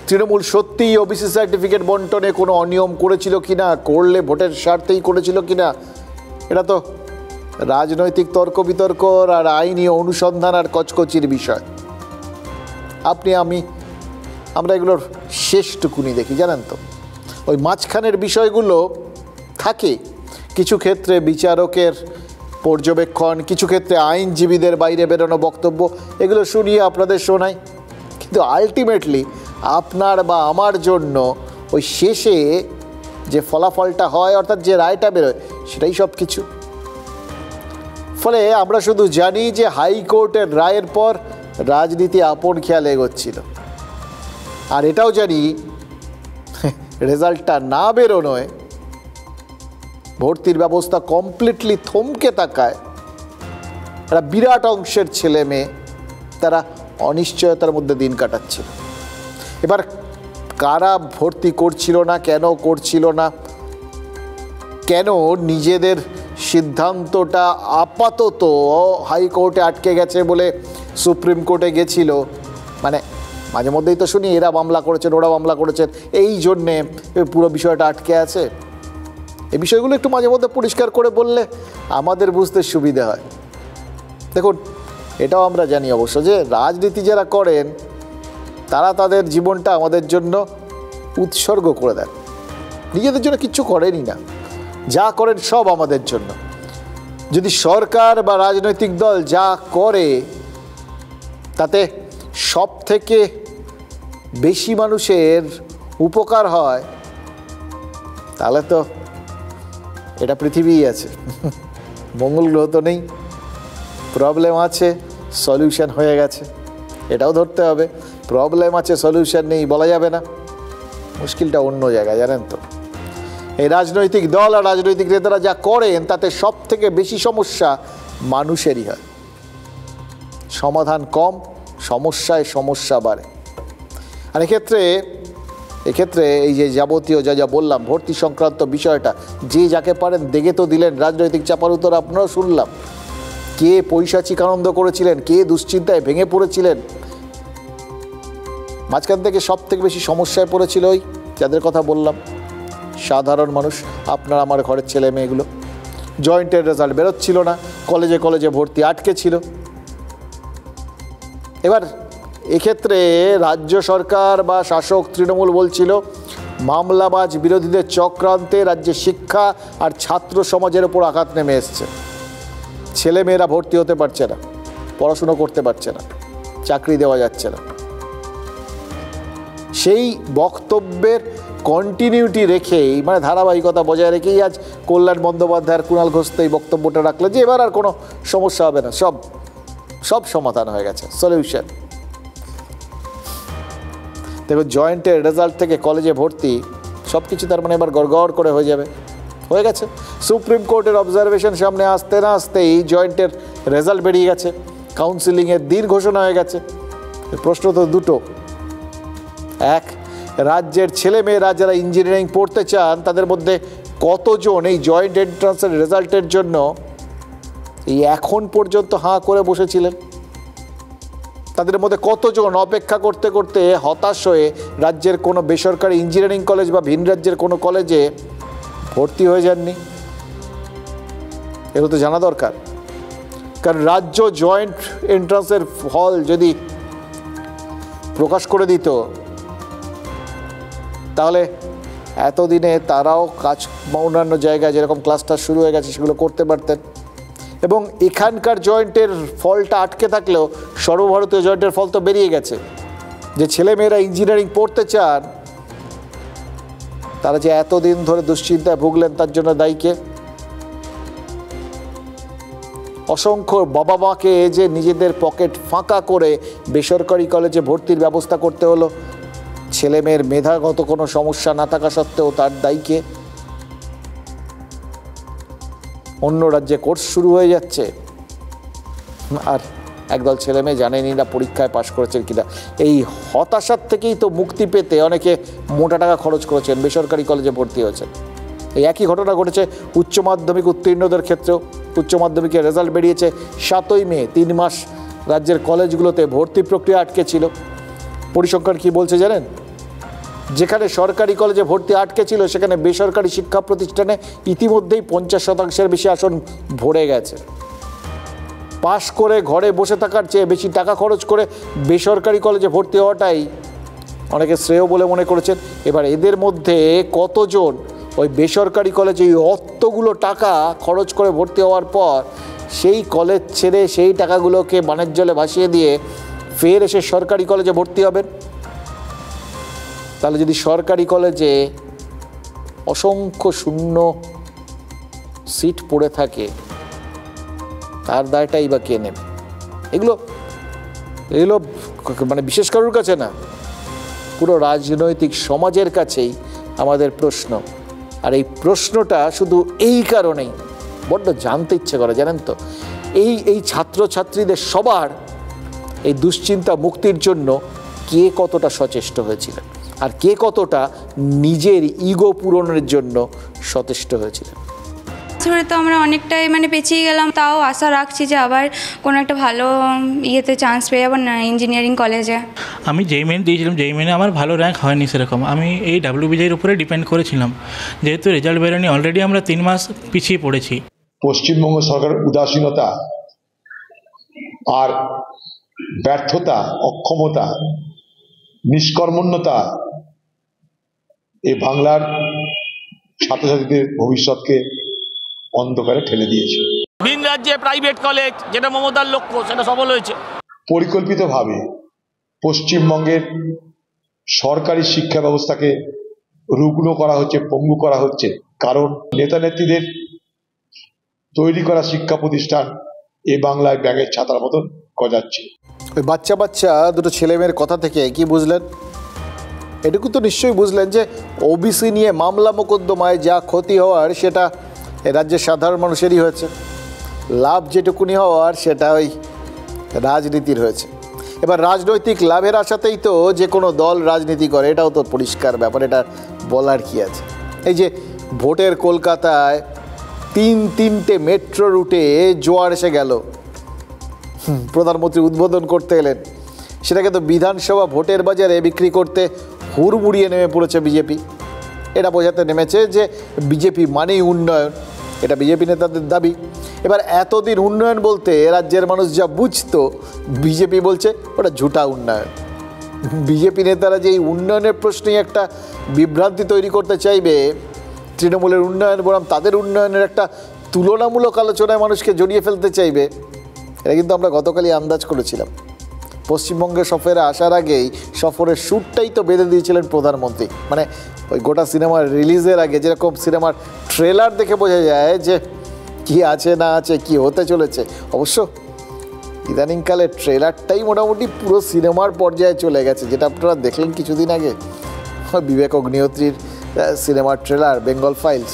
Speaker 2: তৃণমূল সত্যিই ওবিসি সার্টিফিকেট বন্টনে কোনো অনিয়ম করেছিল কিনা, করলে ভোটের স্বার্থেই করেছিল কিনা, এটা তো রাজনৈতিক তর্ক বিতর্ক আর আইনি অনুসন্ধান আর কচকচির বিষয়। আপনি আমরা এগুলোর শেষটুকুনি দেখি, জানেন তো। ওই মাঝখানের বিষয়গুলো থাকে, কিছু ক্ষেত্রে বিচারকের পর্যবেক্ষণ, কিছু ক্ষেত্রে আইনজীবীদের বাইরে বেরোনো বক্তব্য, এগুলো শুনিয়ে আপনাদের শোনাই। কিন্তু আলটিমেটলি আপনার বা আমার জন্য ওই শেষে যে ফলাফলটা হয়, অর্থাৎ যে রায়টা বেরোয়, সেটাই সব কিছু। ফলে আমরা শুধু জানি যে হাইকোর্টের রায়ের পর রাজনীতি আপন খেয়াল এগোচ্ছিল, আর এটাও জানি রেজাল্টটা না বেরোনোয় ভর্তির ব্যবস্থা কমপ্লিটলি থমকে থাকায় একটা বিরাট অংশের ছেলে মেয়ে তারা অনিশ্চয়তার মধ্যে দিন কাটাচ্ছিল। এবার কারা ভর্তি করছিল না, কেন করছিল না, কেন নিজেদের সিদ্ধান্তটা আপাতত হাইকোর্টে আটকে গেছে বলে সুপ্রিম কোর্টে গেছিল, মানে মাঝে মধ্যেই তো শুনি এরা মামলা করেছেন, ওরা মামলা করেছেন, এই জন্যে পুরো বিষয়টা আটকে আছে। এই বিষয়গুলো একটু মাঝে মধ্যে পরিষ্কার করে বললে আমাদের বুঝতে সুবিধা হয়। দেখুন, এটাও আমরা জানি অবশ্য যে রাজনীতি যারা করেন তারা তাদের জীবনটা আমাদের জন্য উৎসর্গ করে দেন, নিজেদের জন্য কিচ্ছু করেনই না, যা করেন সব আমাদের জন্য। যদি সরকার বা রাজনৈতিক দল যা করে তাতে সব থেকে বেশি মানুষের উপকার হয়, তাহলে তো এটা পৃথিবীই আছে, মঙ্গল গ্রহ তো নেই। প্রবলেম আছে, সলিউশন হয়ে গেছে, এটাও ধরতে হবে। প্রবলেম আছে, সলিউশন নেই বলা যাবে না। মুশকিলটা অন্য জায়গায়, জানেন তো। এই রাজনৈতিক দল আর রাজনৈতিক নেতারা যা করেন তাতে সব থেকে বেশি সমস্যা মানুষেরই হয়, সমাধান কম, সমস্যায় সমস্যা বাড়ে। আর এক্ষেত্রে এক্ষেত্রে এই যে যাবতীয় যা যা বললাম ভর্তি সংক্রান্ত বিষয়টা যে যাকে পারেন দেখে তো দিলেন, রাজনৈতিক চাপার উত্তর আপনারাও শুনলাম। কে পৈশাচিক আনন্দ করেছিলেন, কে দুশ্চিন্তায় ভেঙে পড়েছিলেন। মাঝখান থেকে সব থেকে বেশি সমস্যায় পড়েছিল ওই যাদের কথা বললাম, সাধারণ মানুষ, আপনার আমার ঘরের ছেলে মেয়েগুলো। জয়েন্টের রেজাল্ট বেরোচ্ছিল না, কলেজে কলেজে ভর্তি আটকে ছিল। এবার এক্ষেত্রে রাজ্য সরকার বা শাসক তৃণমূল বলছিল মামলাবাজ বিরোধীদের চক্রান্তে রাজ্যের শিক্ষা আর ছাত্র সমাজের ওপর আঘাত নেমে এসছে। ছেলেমেয়েরা ভর্তি হতে পারছে না, পড়াশুনো করতে পারছে না, চাকরি দেওয়া যাচ্ছে না। সেই বক্তব্যের কন্টিনিউটি রেখেই, মানে ধারাবাহিকতা বজায় রেখেই আজ কল্যাণ বন্দ্যোপাধ্যায়ের কুণাল ঘোষ এই বক্তব্যটা রাখলে যে এবার আর কোনো সমস্যা হবে না, সব সমাধান হয়ে গেছে, সলিউশন। দেখো জয়েন্টের রেজাল্ট থেকে কলেজে ভর্তি সব কিছু তার মানে এবার গড়গড় করে হয়ে গেছে। সুপ্রিম কোর্টের অবজারভেশন সামনে আসতে না আসতেই জয়েন্টের রেজাল্ট বেরিয়ে গেছে, কাউন্সিলিংয়ের দিন ঘোষণা হয়ে গেছে। প্রশ্ন তো দুটো, এক, রাজ্যের ছেলেমেয়েরা যারা ইঞ্জিনিয়ারিং পড়তে চান তাদের মধ্যে কতজন এই জয়েন্ট এন্ট্রান্সের রেজাল্টের জন্য এই এখন পর্যন্ত হাঁ করে বসেছিলেন? তাদের মধ্যে কতজন অপেক্ষা করতে করতে হতাশ হয়ে রাজ্যের কোনো বেসরকারি ইঞ্জিনিয়ারিং কলেজ বা ভিন রাজ্যের কোনো কলেজে ভর্তি হয়ে যাননি? এগুলো তো জানা দরকার। কারণ রাজ্য জয়েন্ট এন্ট্রান্সের ফল যদি প্রকাশ করে দিত তাহলে এতদিনে তারাও কাজ অন্যান্য জায়গায় যেরকম ক্লাসটা শুরু হয়ে গেছে সেগুলো করতে পারতেন। এবং এখানকার জয়েন্টের ফলটা আটকে থাকলেও সর্বভারতীয় জয়েন্টের ফল তো বেরিয়ে গেছে। যে ছেলেমেয়েরা ইঞ্জিনিয়ারিং পড়তে চান তারা যে এতদিন ধরে দুশ্চিন্তায় ভুগলেন তার জন্য দায়ী কে? অসংখ্য বাবা মাকে যে নিজেদের পকেট ফাঁকা করে বেসরকারি কলেজে ভর্তির ব্যবস্থা করতে হলো, ছেলে মেয়ের মেধাগত কোনো সমস্যা না থাকা সত্ত্বেও তার দায়ী কে? অন্য রাজ্যে কোর্স শুরু হয়ে যাচ্ছে আর একদল ছেলে মেয়ে জানেনি না পরীক্ষায় পাশ করেছেন কিনা। এই হতাশার থেকেই তো মুক্তি পেতে অনেকে মোটা টাকা খরচ করেছেন, বেসরকারি কলেজে ভর্তি হয়েছেন। এই একই ঘটনা ঘটেছে উচ্চ মাধ্যমিক উত্তীর্ণদের ক্ষেত্রেও। উচ্চ মাধ্যমিকের রেজাল্ট বেরিয়েছে 7ই মে, 3 মাস রাজ্যের কলেজগুলোতে ভর্তি প্রক্রিয়া আটকে ছিল। পরিসংখ্যান কি বলছে জানেন? যেখানে সরকারি কলেজে ভর্তি আটকে ছিল সেখানে বেসরকারি শিক্ষা প্রতিষ্ঠানে ইতিমধ্যেই 50% বেশি আসন ভরে গেছে। পাশ করে ঘরে বসে থাকার চেয়ে বেশি টাকা খরচ করে বেসরকারি কলেজে ভর্তি হওয়াটাই অনেকে শ্রেয় বলে মনে করেছেন। এবার এদের মধ্যে কতজন ওই বেসরকারি কলেজে অতগুলো টাকা খরচ করে ভর্তি হওয়ার পর সেই কলেজ ছেড়ে সেই টাকাগুলোকে বানের জলে ভাসিয়ে দিয়ে ফের এসে সরকারি কলেজে ভর্তি হবেন? তাহলে যদি সরকারি কলেজে অসংখ্য শূন্য সিট পড়ে থাকে তার দায়টাই বা কে নেবে? এগুলো মানে বিশেষ কারোর কাছে না, পুরো রাজনৈতিক সমাজের কাছেই আমাদের প্রশ্ন। আর এই প্রশ্নটা শুধু এই কারণেই বড্ড জানতে ইচ্ছে করে জানেন তো, এই ছাত্রছাত্রীদের সবার এই দুশ্চিন্তা মুক্তির জন্য কে কতটা সচেষ্ট হয়েছিলেন আর কে কতটা নিজের ইগো পূরণের জন্য সচেষ্ট হয়েছিলেন।
Speaker 11: ধরে তো আমরা অনেকটাই মানে পেছিয়ে গেলাম, তাও আশা রাখছি যে আবার কোনো একটা ভালো ইয়েতে চান্স পেয়ে যাবো না ইঞ্জিনিয়ারিং কলেজে।
Speaker 12: আমি যেই মেন দিয়েছিলাম, যেই মেনে আমার ভালো র্যাঙ্ক হয়নি সেরকম। আমি এই WBJের উপরে ডিপেন্ড করেছিলাম, যেহেতু রেজাল্ট বেরোয়নি, অলরেডি আমরা 3 মাস পিছিয়ে পড়েছি।
Speaker 13: পশ্চিমবঙ্গ সরকারের উদাসীনতা আর ব্যর্থতা, অক্ষমতা, নিষ্কর্মণ্যতা এই বাংলার ছাত্রছাত্রীদের ভবিষ্যৎকে অন্ধকারে ঠেলে দিয়েছে।
Speaker 14: ভিন রাজ্যে প্রাইভেট কলেজ যেটা মমতার লক্ষ্য সেটা সফল হয়েছে।
Speaker 13: পরিকল্পিতভাবে পশ্চিমবঙ্গের সরকারি শিক্ষা ব্যবস্থাকে রুগ্ন করা হচ্ছে, পঙ্গু করা হচ্ছে, কারণ নেতা নেত্রীদের তৈরি করা শিক্ষা প্রতিষ্ঠান এ বাংলায় ব্যাঙের ছাতার মতন গজাচ্ছে।
Speaker 2: ওই বাচ্চা দুটো ছেলেমেয়ের কথা থেকে কি বুঝলেন? এটুকু তো নিশ্চয়ই বুঝলেন যে ওবিসি নিয়ে মামলা মোকদ্দমায় যা ক্ষতি হওয়ার সেটা রাজ্যের সাধারণ মানুষেরই হয়েছে, লাভ যেটুকুনি হওয়ার সেটা ওই রাজনীতির হয়েছে। এবার রাজনৈতিক লাভের আশাতেই তো যে কোনো দল রাজনীতি করে, এটাও তো পরিষ্কার ব্যাপার, এটা বলার কি আছে। এই যে ভোটের কলকাতায় তিনটে মেট্রো রুটে জোয়ার এসে গেল, প্রধানমন্ত্রী উদ্বোধন করতে এলেন, সেটাকে তো বিধানসভা ভোটের বাজারে বিক্রি করতে হুড়মুড়িয়ে নেমে পড়েছে বিজেপি। এটা বোঝাতে নেমেছে যে বিজেপি মানেই উন্নয়ন, এটা বিজেপি নেতাদের দাবি। এবার এতদিন উন্নয়ন বলতে রাজ্যের মানুষ যা বুঝতো, বিজেপি বলছে ওটা ঝুটা উন্নয়ন। বিজেপি নেতারা যে এই উন্নয়নের প্রশ্নেই একটা বিভ্রান্তি তৈরি করতে চাইবে, তৃণমূলের উন্নয়ন বরং তাদের উন্নয়নের একটা তুলনামূলক আলোচনায় মানুষকে জড়িয়ে ফেলতে চাইবে, এটা কিন্তু আমরা গতকালই আন্দাজ করেছিলাম। পশ্চিমবঙ্গে সফরে আসার আগেই সফরের শ্যুটটাই তো বেঁধে দিয়েছিলেন প্রধানমন্ত্রী। মানে ওই গোটা সিনেমার রিলিজের আগে যেরকম সিনেমার ট্রেলার দেখে বোঝা যায় যে কি আছে না আছে, কি হতে চলেছে। অবশ্য ইদানিংকালে ট্রেলারটাই মোটামুটি পুরো সিনেমার পর্যায়ে চলে গেছে, যেটা আপনারা দেখলেন কিছুদিন আগে বিবেক অগ্নিহোত্রীর সিনেমার ট্রেলার বেঙ্গল ফাইলস।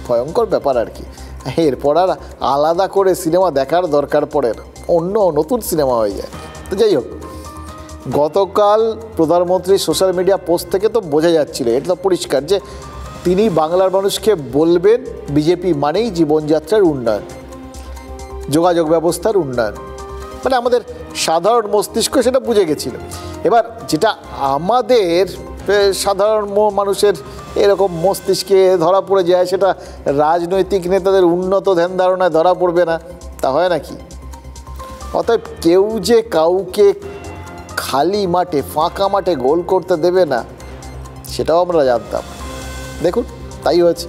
Speaker 2: ভয়ঙ্কর ব্যাপার আর কি। এরপর আর আলাদা করে সিনেমা দেখার দরকার পড়ে না, অন্য নতুন সিনেমা হয়ে যায়। তো যাই হোক, গতকাল প্রধানমন্ত্রীর সোশ্যাল মিডিয়া পোস্ট থেকে তো বোঝা যাচ্ছিল, এটা তো পরিষ্কার যে তিনি বাংলার মানুষকে বলবেন বিজেপি মানেই জীবনযাত্রার উন্নয়ন, যোগাযোগ ব্যবস্থার উন্নয়ন। মানে আমাদের সাধারণ মস্তিষ্ক সেটা বুঝে গেছিল। এবার যেটা আমাদের সাধারণ মানুষের এরকম মস্তিষ্কে ধরা পড়ে যায়, সেটা রাজনৈতিক নেতাদের উন্নত ধ্যান ধারণায় ধরা পড়বে না, তা হয় নাকি? অতএব কেউ যে কাউকে খালি মাঠে, ফাঁকা মাঠে গোল করতে দেবে না, সেটাও আমরা জানতাম। দেখুন তাই হয়েছে।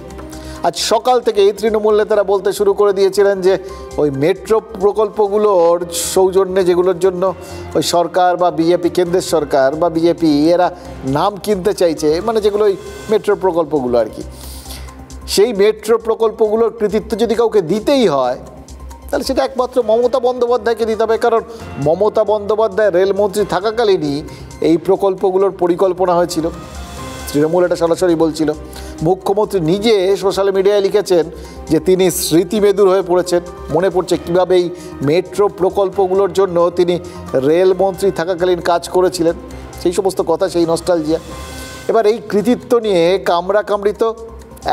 Speaker 2: আজ সকাল থেকে এই তৃণমূল নেতারা বলতে শুরু করে দিয়েছিলেন যে ওই মেট্রো প্রকল্পগুলোর সৌজন্যে, যেগুলোর জন্য ওই সরকার বা বিজেপি, কেন্দ্রের সরকার বা বিজেপি এরা নাম কিনতে চাইছে, মানে যেগুলো ওই মেট্রো প্রকল্পগুলো আর কি, সেই মেট্রো প্রকল্পগুলোর কৃতিত্ব যদি কাউকে দিতেই হয়, তাহলে সেটা একমাত্র মমতা বন্দ্যোপাধ্যায়কে দিতে হবে। কারণ মমতা বন্দ্যোপাধ্যায় রেলমন্ত্রী থাকাকালীনই এই প্রকল্পগুলোর পরিকল্পনা হয়েছিল। তৃণমূল এটা সরাসরি বলছিল। মুখ্যমন্ত্রী নিজে সোশ্যাল মিডিয়ায় লিখেছেন যে তিনি স্মৃতিমেদুর হয়ে পড়েছেন, মনে পড়ছে কীভাবে এই মেট্রো প্রকল্পগুলোর জন্য তিনি রেলমন্ত্রী থাকাকালীন কাজ করেছিলেন, সেই সমস্ত কথা, সেই নস্টালজিয়া। এবার এই কৃতিত্ব নিয়ে কামড়াকামড়ি তো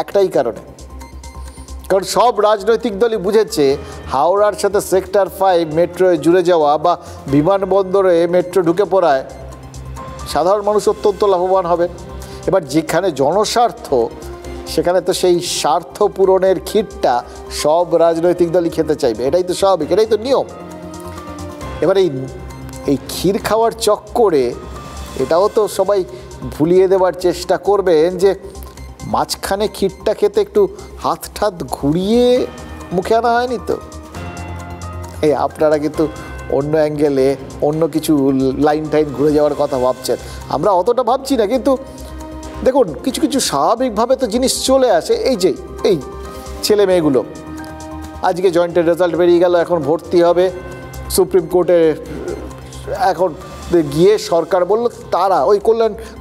Speaker 2: একটাই কারণে, কারণ সব রাজনৈতিক দলই বুঝেছে হাওড়ার সাথে সেক্টর 5 মেট্রোয় জুড়ে যাওয়া বা বিমানবন্দরে মেট্রো ঢুকে পড়ায় সাধারণ মানুষ অত্যন্ত লাভবান হবে। এবার যেখানে জনস্বার্থ, সেখানে তো সেই স্বার্থ পূরণের ক্ষীরটা সব রাজনৈতিক দলই খেতে চাইবে, এটাই তো স্বাভাবিক, এটাই তো নিয়ম। এবার এই ক্ষীর খাওয়ার চক্করে এটাও তো সবাই ভুলিয়ে দেওয়ার চেষ্টা করবেন যে মাঝখানে ক্ষীরটা খেতে একটু হাত ঠাত ঘুরিয়ে মুখে আনা হয়নি তো। আপনারা কিন্তু অন্য অ্যাঙ্গেলে অন্য কিছু লাইন টাইন ঘুরে যাওয়ার কথা ভাবছেন, আমরা অতটা ভাবছি না। কিন্তু দেখুন, কিছু কিছু স্বাভাবিকভাবে তো জিনিস চলে আসে। এই যে এই ছেলে মেয়েগুলো আজকে জয়েন্টের রেজাল্ট বেরিয়ে গেল, এখন ভর্তি হবে সুপ্রিম কোর্টে। এখন গিয়ে সরকার বলল, তারা ওই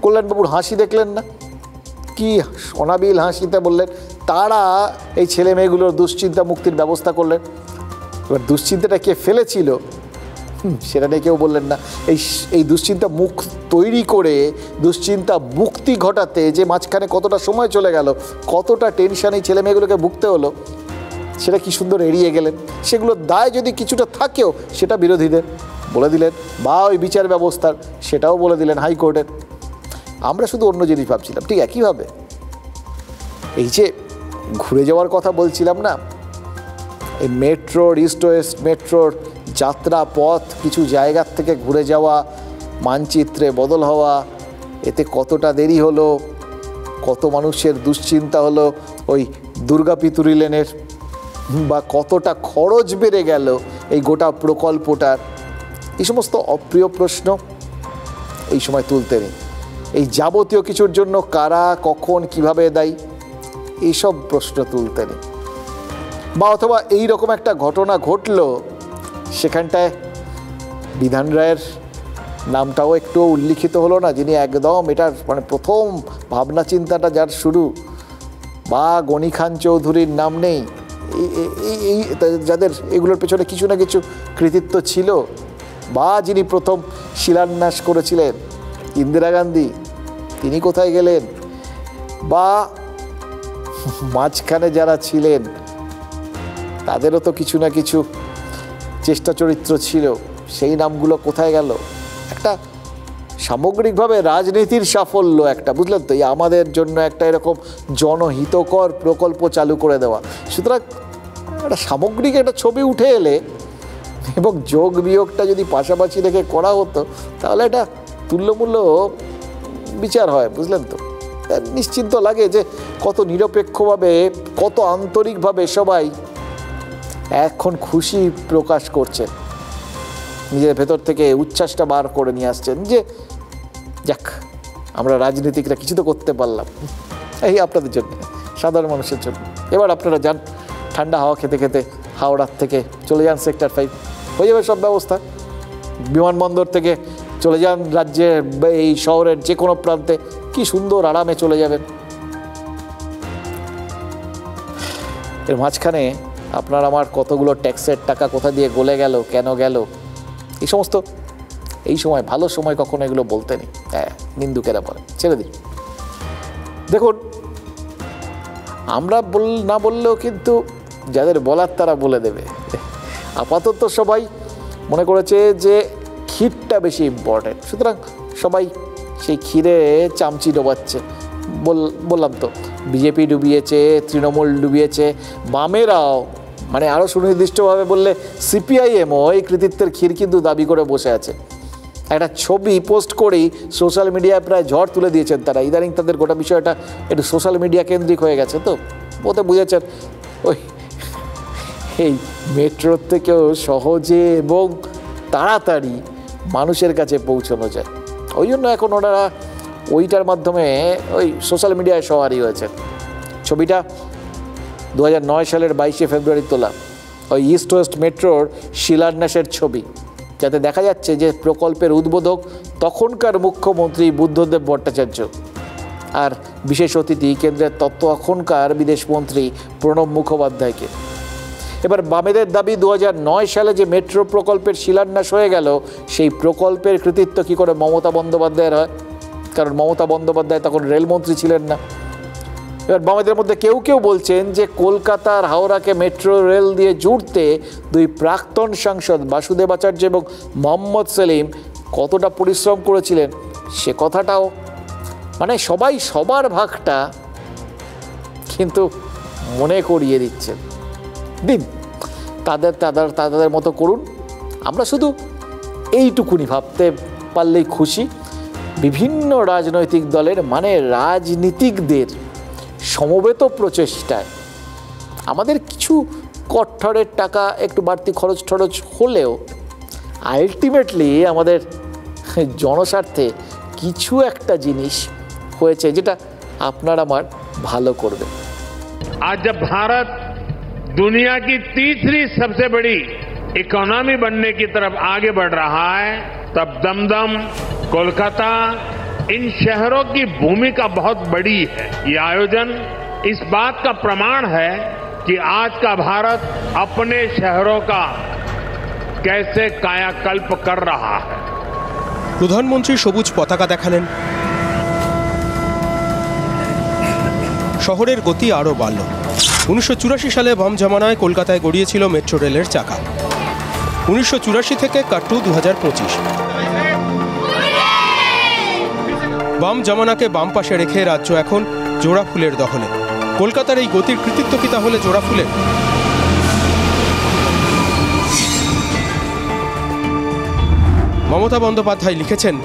Speaker 2: কল্যাণবাবুর হাসি দেখলেন না, কি অনাবিল হাসিতে বললেন, তারা এই ছেলে মেয়েগুলোর দুশ্চিন্তা মুক্তির ব্যবস্থা করলেন। এবার দুশ্চিন্তাটা কে ফেলেছিল সেটা নিয়ে কেউ বললেন না। এই দুশ্চিন্তা মুখ তৈরি করে দুশ্চিন্তা মুক্তি ঘটাতে যে মাঝখানে কতটা সময় চলে গেল, কতটা টেনশন এই ছেলে মেয়েগুলোকে ভুগতে হলো, সেটা কি সুন্দর এড়িয়ে গেলেন। সেগুলোর দায় যদি কিছুটা থাকেও সেটা বিরোধীদের বলে দিলেন, বা ওই বিচার ব্যবস্থার সেটাও বলে দিলেন হাইকোর্টের। আমরা শুধু অন্য জিনিস ভাবছিলাম। ঠিক একইভাবে এই যে ঘুরে যাওয়ার কথা বলছিলাম না, এই মেট্রোর, ইস্ট ওয়েস্ট মেট্রোর যাত্রা পথ কিছু জায়গার থেকে ঘুরে যাওয়া, মানচিত্রে বদল হওয়া, এতে কতটা দেরি হলো, কত মানুষের দুশ্চিন্তা হলো ওই দুর্গা পিতুরি লেনের, বা কতটা খরচ বেড়ে গেল এই গোটা প্রকল্পটার, এই সমস্ত অপ্রিয় প্রশ্ন এই সময় তুলতে নেই। এই যাবতীয় কিছুর জন্য কারা, কখন, কিভাবে দায়ী, এইসব প্রশ্ন তুলতে নেই। বা অথবা এই রকম একটা ঘটনা ঘটলো, সেখানটায় বিধান রায়ের নামটাও একটু উল্লিখিত হলো না, যিনি একদম এটার মানে প্রথম ভাবনা চিন্তাটা যার শুরু, বা গনি খান চৌধুরীর নাম নেই, এই যাদের এগুলোর পেছনে কিছু না কিছু কৃতিত্ব ছিল, বা যিনি প্রথম শিলান্যাস করেছিলেন ইন্দিরা গান্ধী, তিনি কোথায় গেলেন? বা মাঝখানে যারা ছিলেন তাদেরও তো কিছু না কিছু চেষ্টা চরিত্র ছিল, সেই নামগুলো কোথায় গেল? একটা সামগ্রিকভাবে রাজনীতির সাফল্য একটা, বুঝলেন তো, এই আমাদের জন্য একটা এরকম জনহিতকর প্রকল্প চালু করে দেওয়া। সুতরাং একটা সামগ্রিক একটা ছবি উঠে এলে এবং যোগ বিয়োগটা যদি পাশাপাশি রেখে করা হতো তাহলে এটা তুল্যমূল্য বিচার হয়, বুঝলেন তো। নিশ্চিন্ত লাগে যে কত নিরপেক্ষভাবে, কত আন্তরিকভাবে সবাই এখন খুশি প্রকাশ করছেন, নিজের ভেতর থেকে উচ্ছ্বাসটা বার করে নিয়ে আসছেন যে যাক, আমরা রাজনীতিকরা কিছু তো করতে পারলাম। এই আপনাদের জন্য, সাধারণ মানুষের জন্য। এবার আপনারা যান ঠান্ডা হাওয়া খেতে খেতে হাওড়ার থেকে চলে যান সেক্টর 5, হয়ে যাবে সব ব্যবস্থা। বিমানবন্দর থেকে চলে যান রাজ্যের এই শহরের যে কোনো প্রান্তে, কি সুন্দর আরামে চলে যাবেন। এর মাঝখানে আপনার আমার কতগুলো ট্যাক্সের টাকা কোথা দিয়ে গলে গেল, কেন গেল, এই সমস্ত, এই সময় ভালো সময় কখনো এগুলো বলতে নেই। হ্যাঁ, নিন্দুকেরা বলে, ছেড়ে দিন। দেখুন, আমরা না বললেও কিন্তু যাদের বলার তারা বলে দেবে। আপাতত সবাই মনে করেছে যে ক্ষীরটা বেশি ইম্পর্টেন্ট, সুতরাং সবাই সেই ক্ষীরে চামচি ডোবাচ্ছে। বললাম তো, বিজেপি ডুবিয়েছে, তৃণমূল ডুবিয়েছে, বামেরাও, মানে আরও সুনির্দিষ্টভাবে বললে সিপিআইএমও এই কৃতিত্বের ক্ষীর কিন্তু দাবি করে বসে আছে। একটা ছবি পোস্ট করেই সোশ্যাল মিডিয়ায় প্রায় ঝড় তুলে দিয়েছেন তারা। ইদানিং তাদের গোটা বিষয়টা একটু সোশ্যাল মিডিয়া কেন্দ্রিক হয়ে গেছে, তো ওতে বুঝেছেন ওই এই মেট্রোর থেকেও সহজে এবং তাড়াতাড়ি মানুষের কাছে পৌঁছানো যায়, ওই জন্য এখন ওনারা ওইটার মাধ্যমে ওই সোশ্যাল মিডিয়ায় সওয়ারি হয়েছে। ছবিটা 2009 সালের 22শে ফেব্রুয়ারি তোলা, ওই ইস্ট ওয়েস্ট মেট্রোর শিলান্যাসের ছবি, যাতে দেখা যাচ্ছে যে প্রকল্পের উদ্বোধক তখনকার মুখ্যমন্ত্রী বুদ্ধদেব ভট্টাচার্য, আর বিশেষ অতিথি কেন্দ্রের তখনকার বিদেশমন্ত্রী প্রণব মুখোপাধ্যায়কে। এবার বামেদের দাবি 2009 সালে যে মেট্রো প্রকল্পের শিলান্যাস হয়ে গেল, সেই প্রকল্পের কৃতিত্ব কী করে মমতা বন্দ্যোপাধ্যায়ের হয়, কারণ মমতা বন্দ্যোপাধ্যায় তখন রেলমন্ত্রী ছিলেন না। এবার বামেদের মধ্যে কেউ কেউ বলছেন যে কলকাতার হাওড়াকে মেট্রো রেল দিয়ে জুড়তে দুই প্রাক্তন সাংসদ বাসুদেব আচার্য এবং মোহাম্মদ সেলিম কতটা পরিশ্রম করেছিলেন সে কথাটাও, মানে সবাই সবার ভাগটা কিন্তু মনে করিয়ে দিচ্ছেন। দিন, তাদের মতো করুন, আমরা শুধু এইটুকুনি ভাবতে পারলেই খুশি। বিভিন্ন রাজনৈতিক দলের, মানে রাজনীতিকদের সমবেত প্রচেষ্টায় আমাদের কিছু কট্টরের টাকা একটু বাড়তি খরচ হলেও আলটিমেটলি আমাদের জনস্বার্থে কিছু একটা জিনিস হয়েছে যেটা আপনার আমার ভালো করবে।
Speaker 15: आज जब भारत दुनिया की तीसरी सबसे बड़ी इकोनॉमी बनने की तरफ आगे बढ़ रहा है, तब दमदम, कोलकाता, इन शहरों की भूमिका बहुत बड़ी है। ये आयोजन इस बात का प्रमाण है कि आज का भारत अपने शहरों का कैसे कायाकल्प कर रहा है।
Speaker 3: প্রধানমন্ত্রী সবুজ পতাকা দেখালেন, শহরের গতি আরও বাড়ল। 1984 সালে বাম জমানায় কলকাতায় গড়িয়েছিল মেট্রো রেলের চাকা। 1984 থেকে কাট্টু 2025। বাম জমানাকে বাম পাশে রেখে রাজ্য এখন জোড়া ফুলের দখলে। কলকাতার এই গতির কৃতিত্ব কি তাহলে জোড়া ফুলের? মমতা বন্দ্যোপাধ্যায় লিখেছেন,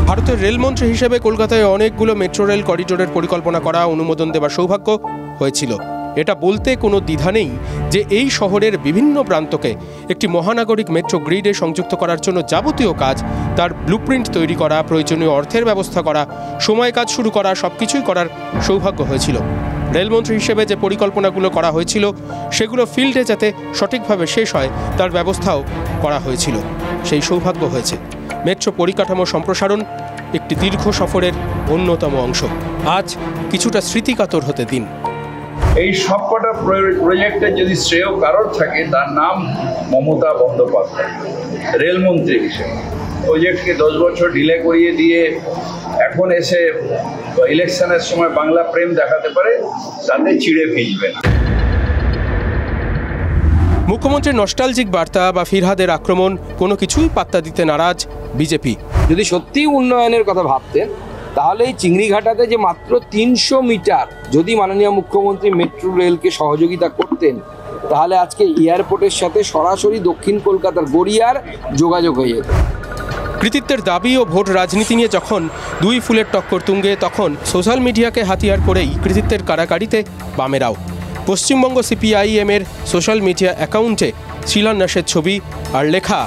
Speaker 3: ভারতের রেলমন্ত্রী হিসেবে কলকাতায় অনেকগুলো মেট্রো রেল করিডোরের পরিকল্পনা করা, অনুমোদন দেওয়ার সৌভাগ্য হয়েছিল। এটা বলতে কোনো দ্বিধা নেই যে এই শহরের বিভিন্ন প্রান্তকে একটি মহানগরিক মেট্রো গ্রিডে সংযুক্ত করার জন্য যাবতীয় কাজ, তার ব্লুপ্রিন্ট তৈরি করা, প্রয়োজনীয় অর্থের ব্যবস্থা করা, সময় কাজ শুরু করা, সব কিছুই করার সৌভাগ্য হয়েছিল। রেলমন্ত্রী হিসেবে যে পরিকল্পনাগুলো করা হয়েছিল সেগুলো ফিল্ডে যাতে সঠিকভাবে শেষ হয় তার ব্যবস্থাও করা হয়েছিল, সেই সৌভাগ্য হয়েছে। মেট্রো পরিকাঠামো সম্প্রসারণ একটি দীর্ঘ সফরের অন্যতম অংশ। আজ কিছুটা স্মৃতিকাতর হতে দিন।
Speaker 16: এই সবকটা প্রজেক্টের যদি শ্রেয় কারোর থাকে তার নাম মমতা বন্দ্যোপাধ্যায়, রেলমন্ত্রী হিসেবে প্রজেক্টকে 10 বছর ডিলে করিয়ে দিয়ে এখন এসে ইলেকশনের সময় বাংলা প্রেম দেখাতে পারে, তাতে চিড়ে ভিজবে না।
Speaker 3: মুখ্যমন্ত্রীর নস্টালজিক বার্তা বা ফিরহাদের আক্রমণ কোনো কিছুই পাত্তা দিতে নারাজ বিজেপি।
Speaker 17: যদি সত্যি উন্নয়নের কথা ভাবতেন তাহলে এই চিংড়িঘাটাতে যে মাত্র 300 মিটার যদি মাননীয় মুখ্যমন্ত্রী মেট্রো রেলকে সহযোগিতা করতেন তাহলে আজকে এয়ারপোর্টের সাথে সরাসরি দক্ষিণ কলকাতার গড়িয়ার যোগাযোগ হয়ে যেত।
Speaker 3: কৃতিত্বের দাবি ও ভোট রাজনীতি নিয়ে যখন দুই ফুলের টক্কর তুঙ্গে, তখন সোশ্যাল মিডিয়াকে হাতিয়ার করেই কৃতিত্বের কাড়াকাড়িতে বামেরাও। পশ্চিমবঙ্গ সিপিআইএমের সোশ্যাল মিডিয়া অ্যাকাউন্টে শিলান্যাসের ছবি আর লেখা,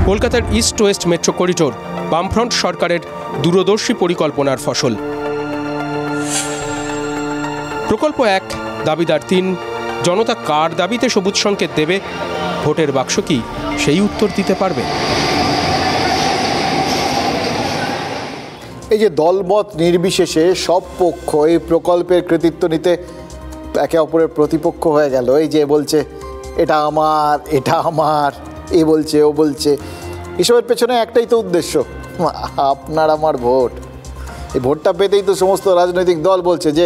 Speaker 3: কলকাতার ইস্ট ওয়েস্ট মেট্রো করিডোর বামফ্রন্ট সরকারের দূরদর্শী পরিকল্পনার ফসল। প্রকল্প 1, দাবিদার 3, জনতা কার দাবিতে সবুজ সংকেত দেবে? ভোটের বাক্স কি সেই উত্তর দিতে পারবে?
Speaker 2: এই যে দলমত নির্বিশেষে সব পক্ষ এই প্রকল্পের কৃতিত্ব নিতে একে অপরের প্রতিপক্ষ হয়ে গেল। এই যে বলছে এটা আমার, এটা আমার, এ বলছে, ও বলছে। এসবের পেছনে একটাই তো উদ্দেশ্য, আপনার আমার ভোট। এই ভোটটা পেতেই তো সমস্ত রাজনৈতিক দল বলছে যে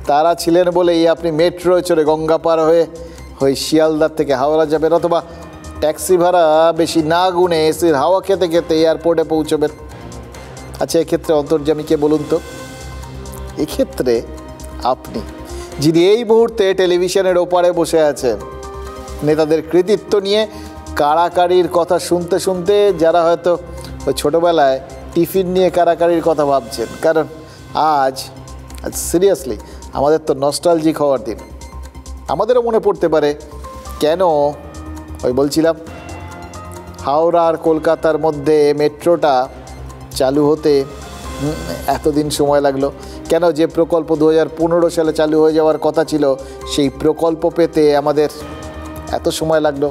Speaker 2: তারা ছিলেন বলেই আপনি মেট্রো চড়ে গঙ্গা পার হয়ে শিয়ালদার থেকে হাওড়া যাবেন, অথবা ট্যাক্সি ভাড়া বেশি না গুনে এসির হাওয়া খেতে খেতে এয়ারপোর্টে পৌঁছবেন। আচ্ছা, এক্ষেত্রে অন্তর্যামী কে বলুন তো? এক্ষেত্রে আপনি, যিনি এই মুহূর্তে টেলিভিশনের ওপারে বসে আছেন, নেতাদের কৃতিত্ব নিয়ে কাড়াকাড়ির কথা শুনতে শুনতে যারা হয়তো ওই ছোটোবেলায় টিফিন নিয়ে কাড়াকাড়ির কথা ভাবছেন। কারণ আজ সিরিয়াসলি আমাদের তো নস্টালজিক হওয়ার দিন। আমাদেরও মনে পড়তে পারে কেন ওই বলছিলাম হাওড়া আর কলকাতার মধ্যে মেট্রোটা চালু হতে এতদিন সময় লাগলো, কেন যে প্রকল্প 2015 সালে চালু হয়ে যাওয়ার কথা ছিল সেই প্রকল্প পেতে আমাদের এত সময় লাগলো,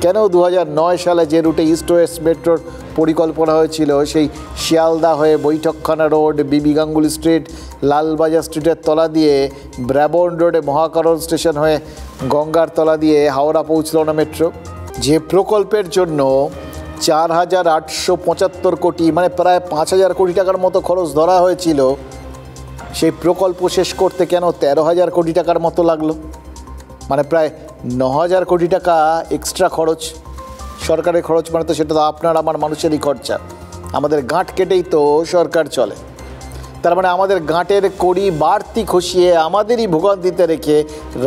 Speaker 2: কেন 2009 সালে যে রুটে ইস্ট ওয়েস্ট মেট্রোর পরিকল্পনা হয়েছিল সেই শিয়ালদা হয়ে বৈঠকখানা রোড, বিবি গাঙ্গুলি স্ট্রিট, লালবাজার স্ট্রিটের তলা দিয়ে ব্রাবন রোডে মহাকারণ স্টেশন হয়ে গঙ্গার তলা দিয়ে হাওড়া পৌঁছল না মেট্রো। যে প্রকল্পের জন্য 4,875 কোটি মানে প্রায় 5,000 কোটি টাকার মতো খরচ ধরা হয়েছিল, সেই প্রকল্প শেষ করতে কেন 13,000 কোটি টাকার মতো লাগলো? মানে প্রায় 9,000 কোটি টাকা এক্সট্রা খরচ। সরকারের খরচ মানে তো সেটা তো আপনার আমার মানুষেরই খরচা, আমাদের গাঁট কেটেই তো সরকার চলে। তার মানে আমাদের গাঁটের কড়ি বাড়তি খসিয়ে আমাদেরই ভোগান্তিতে রেখে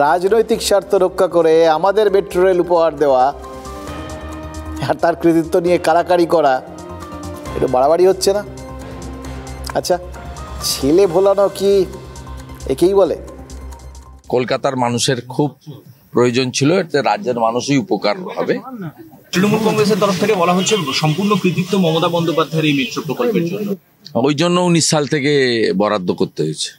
Speaker 2: রাজনৈতিক স্বার্থ রক্ষা করে আমাদের মেট্রো রেল উপহার দেওয়া আর তার কৃতিত্ব নিয়ে কাড়াকাড়ি করা, এটা বাড়াবাড়ি হচ্ছে না? আচ্ছা, ছেলে ভোলানো কি একেই বলে?
Speaker 18: কলকাতার মানুষের খুব প্রয়োজন ছিল, এতে রাজ্যের মানুষই উপকার হবে।
Speaker 19: তৃণমূল কংগ্রেসের তরফ থেকে বলা হচ্ছে সম্পূর্ণ কৃতিত্ব মমতা বন্দ্যোপাধ্যায়ের এই মেট্রো প্রকল্পের জন্য।
Speaker 18: ওই জন্য 19 সাল থেকে বরাদ্দ করতে হয়েছে।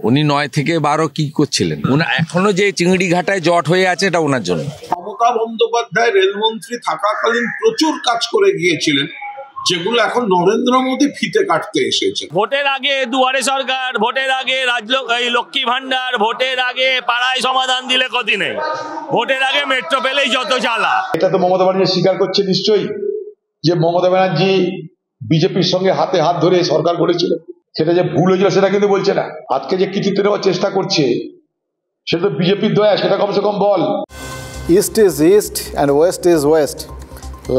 Speaker 18: উনি 9 থেকে 12 কি করছিলেন? এখনো যে চিংড়ি ঘাটায় জট হয়ে আছে এটা ওনার জন্য।
Speaker 10: মমতা বন্দ্যোপাধ্যায় রেলমন্ত্রী থাকাকালীন প্রচুর কাজ করে গিয়েছিলেন, যেগুলো এখন নরেন্দ্র মোদী ফিতে কাটতে এসেছে।
Speaker 14: ভোটের আগে দুয়ারে সরকার, ভোটের আগে লক্ষ্মী ভান্ডার, ভোটের আগে পাড়ায় সমাধান দিলে ক্ষতি নেই, ভোটের আগে মেট্রো পেলেই যত জ্বালা।
Speaker 13: এটা তো মমতা ব্যানার্জি স্বীকার করছে নিশ্চয়ই যে মমতা ব্যানার্জি বিজেপির সঙ্গে হাতে হাত ধরে সরকার করেছিল, সেটা যে ভুল হয়েছিল সেটা কিন্তু বলছে না। আজকে যে কৃতিত্ব নেওয়ার চেষ্টা করছে সেটা তো বিজেপির দয়া, সেটা কমসে কম বল।
Speaker 2: East is East and West is West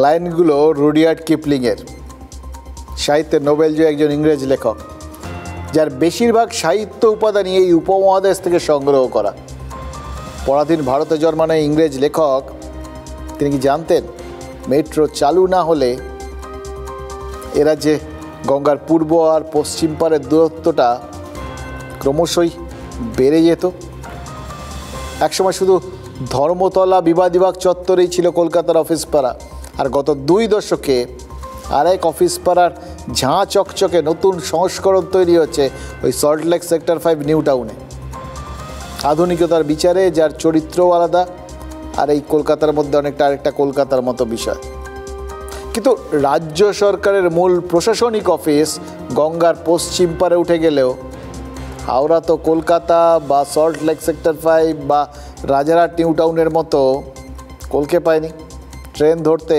Speaker 2: লাইনগুলো রুডিয়ার্ড কিপলিংয়ের, সাহিত্যের নোবেলজয়ী একজন ইংরেজ লেখক, যার বেশিরভাগ সাহিত্য উপাদানই এই উপমহাদেশ থেকে সংগ্রহ করা। পরাধীন ভারতে জন্মানো ইংরেজ লেখক তিনি কি জানতেন মেট্রো চালু না হলে এরা যে গঙ্গার পূর্ব আর পশ্চিম পারের দূরত্বটা ক্রমশই বেড়ে যেত? একসময় শুধু ধর্মতলা বিবাদীবাগ চত্বরেই ছিল কলকাতার অফিস পাড়া, আর গত 2 দশকে আরেক অফিস পাড়ার ঝাঁ চকচকে নতুন সংস্করণ তৈরি হচ্ছে ওই সল্টলেক সেক্টর 5 নিউ টাউনে। আধুনিকতার বিচারে যার চরিত্রও আলাদা, আর এই কলকাতার মধ্যে অনেকটা আরেকটা কলকাতার মতো বিষয়। কিন্তু রাজ্য সরকারের মূল প্রশাসনিক অফিস গঙ্গার পশ্চিম পারে উঠে গেলেও হাওড়া তো কলকাতা বা সল্ট লেক সেক্টর 5 বা রাজারহাট নিউ টাউনের মতো কলকে পায়নি। ট্রেন ধরতে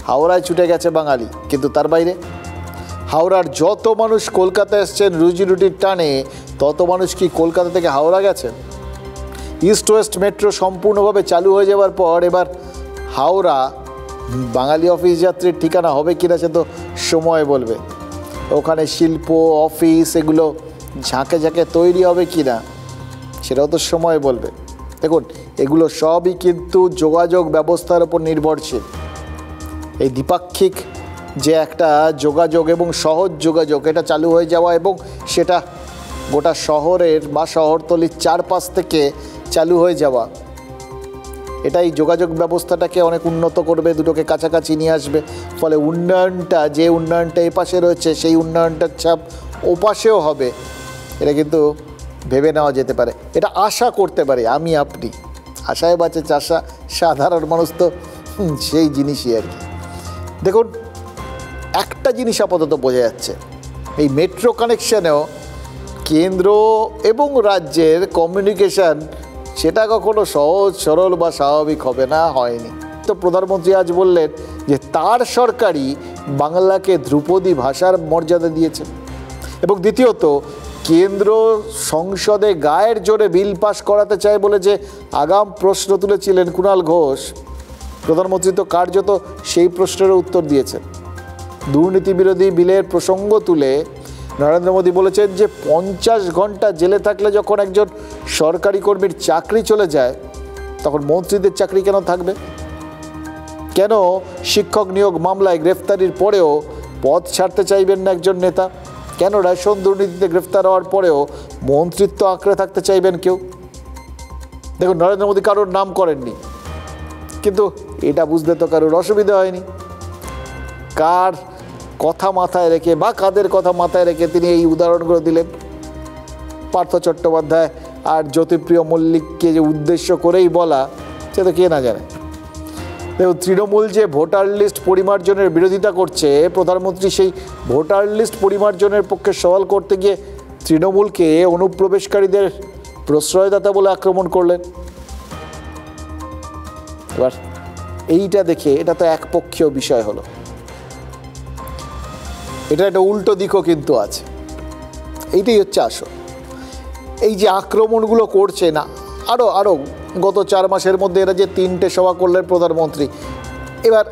Speaker 2: হাওড়ায় ছুটে গেছে বাঙালি, কিন্তু তার বাইরে হাওড়ার যত মানুষ কলকাতা এসছেন রুজি রুটির টানে, তত মানুষ কি কলকাতা থেকে হাওড়া গেছেন? ইস্ট ওয়েস্ট মেট্রো সম্পূর্ণভাবে চালু হয়ে যাওয়ার পর এবার হাওড়া বাঙালি অফিস যাত্রীর ঠিকানা হবে কিনা সে তো সময় বলবে। ওখানে শিল্প অফিস এগুলো ঝাঁকে ঝাঁকে তৈরি হবে কিনা সেটাও তো সময় বলবে। দেখুন, এগুলো সবই কিন্তু যোগাযোগ ব্যবস্থার উপর নির্ভরশীল। এই দ্বিপাক্ষিক যে একটা যোগাযোগ এবং সহজ যোগাযোগ এটা চালু হয়ে যাওয়া এবং সেটা গোটা শহরের বা শহরতলির চারপাশ থেকে চালু হয়ে যাওয়া, এটাই যোগাযোগ ব্যবস্থাটাকে অনেক উন্নত করবে, দুটোকে কাছাকাছি নিয়ে আসবে। ফলে উন্নয়নটা, যে উন্নয়নটা এপাশে রয়েছে সেই উন্নয়নটার ছাপ ওপাশেও হবে, এটা কিন্তু ভেবে নেওয়া যেতে পারে, এটা আশা করতে পারে। আমি আপনি আশায় বাঁচে চাষা, সাধারণ মানুষ তো সেই জিনিসই আর কি। দেখুন, একটা জিনিস আপাতত বোঝা যাচ্ছে, এই মেট্রো কানেকশানেও কেন্দ্র এবং রাজ্যের কমিউনিকেশান সেটা কখনো সহজ সরল বা স্বাভাবিক হবে না, হয়নি। তো প্রধানমন্ত্রী আজ বললেন যে তার সরকারই বাংলাকে ধ্রুপদী ভাষার মর্যাদা দিয়েছে এবং দ্বিতীয়ত কেন্দ্র সংসদে গায়ের জোরে বিল পাস করাতে চায় বলে যে আগাম প্রশ্ন তুলেছিলেন কুণাল ঘোষ, প্রধানমন্ত্রী তো কার্যত সেই প্রশ্নের উত্তর দিয়েছেন। দুর্নীতি বিরোধী বিলের প্রসঙ্গ তুলে নরেন্দ্র মোদী বলেছেন যে 50 ঘন্টা জেলে থাকলে যখন একজন সরকারি কর্মীর চাকরি চলে যায়, তখন মন্ত্রীদের চাকরি কেন থাকবে? কেন শিক্ষক নিয়োগ মামলায় গ্রেফতারির পরেও পদ ছাড়তে চাইবেন না একজন নেতা? কেন রেশন দুর্নীতিতে গ্রেফতার হওয়ার পরেও মন্ত্রিত্ব আঁকড়ে থাকতে চাইবেন কেউ? দেখুন, নরেন্দ্র মোদী কারোর নাম করেননি, কিন্তু এটা বুঝতে তো কারোর অসুবিধা হয়নি। কার কথা মাথায় রেখে বা কাদের কথা মাথায় রেখে তিনি এই উদাহরণগুলো দিলেন? পার্থ চট্টোপাধ্যায় আর জ্যোতিপ্রিয় মল্লিককে যে উদ্দেশ্য করেই বলা, সে তো কে না জানে। দেখুন, তৃণমূল যে ভোটার লিস্ট পরিমার্জনের বিরোধিতা করছে, প্রধানমন্ত্রী সেই ভোটার লিস্ট পরিমার্জনের পক্ষে সওয়াল করতে গিয়ে তৃণমূলকে অনুপ্রবেশকারীদের প্রশ্রয়দাতা বলে আক্রমণ করলেন। এবার এইটা দেখে এটা তো একপক্ষীয় বিষয় হলো, এটা একটা উল্টো দিকও কিন্তু আছে। এইটাই হচ্ছে আসল। এই যে আক্রমণগুলো করছে না, আরও গত 4 মাসের মধ্যে এরা যে 3টে সভা করলেন প্রধানমন্ত্রী, এবার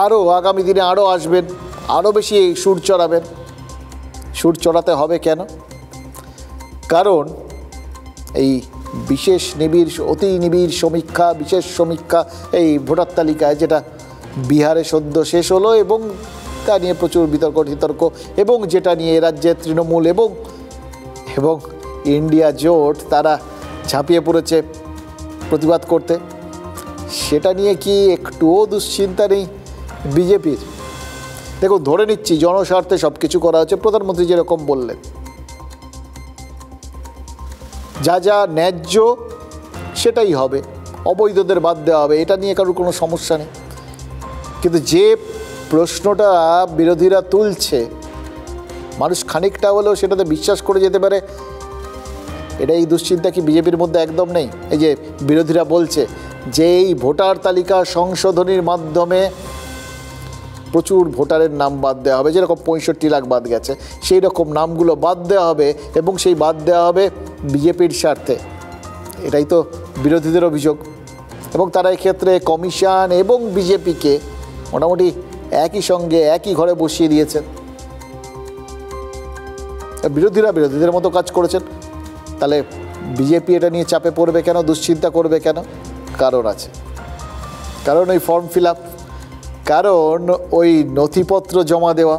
Speaker 2: আরও আগামী দিনে আরও আসবেন, আরও বেশি সুর চড়াবেন। সুর চড়াতে হবে কেন? কারণ এই বিশেষ নিবিড়, অতি নিবিড় সমীক্ষা, বিশেষ সমীক্ষা এই ভোটার তালিকায় যেটা বিহারে সদ্য শেষ হলো এবং তা নিয়ে প্রচুর বিতর্ক এবং যেটা নিয়ে রাজ্যের তৃণমূল এবং ইন্ডিয়া জোট তারা ঝাঁপিয়ে পড়েছে প্রতিবাদ করতে, সেটা নিয়ে কি একটুও দুশ্চিন্তা নেই বিজেপির? দেখুন, ধরে নিচ্ছি জনস্বার্থে সব কিছু করা হচ্ছে, প্রধানমন্ত্রী যেরকম বললেন, যা যা ন্যায্য সেটাই হবে, অবৈধদের বাদ দেওয়া হবে, এটা নিয়ে কারোর কোনো সমস্যা নেই। কিন্তু যে প্রশ্নটা বিরোধীরা তুলছে, মানুষ খানিকটা হলেও সেটাতে বিশ্বাস করে যেতে পারে, এটা এই দুশ্চিন্তা কি বিজেপির মধ্যে একদম নেই? এই যে বিরোধীরা বলছে যে এই ভোটার তালিকা সংশোধনীর মাধ্যমে প্রচুর ভোটারের নাম বাদ দেওয়া হবে, যেরকম 65 লাখ বাদ গেছে, সেই রকম নামগুলো বাদ দেওয়া হবে এবং সেই বাদ দেওয়া হবে বিজেপির স্বার্থে। এটাই তো বিরোধীদের অভিযোগ এবং তারা এক্ষেত্রে কমিশন এবং বিজেপিকে মোটামুটি একই সঙ্গে একই ঘরে বসিয়ে দিয়েছেন। বিরোধীরা বিরোধীদের মতো কাজ করেছেন, তাহলে বিজেপি এটা নিয়ে চাপে পড়বে কেন, দুশ্চিন্তা করবে কেন? কারণ আছে, কারণ ওই ফর্ম ফিল আপ, কারণ ওই নথিপত্র জমা দেওয়া।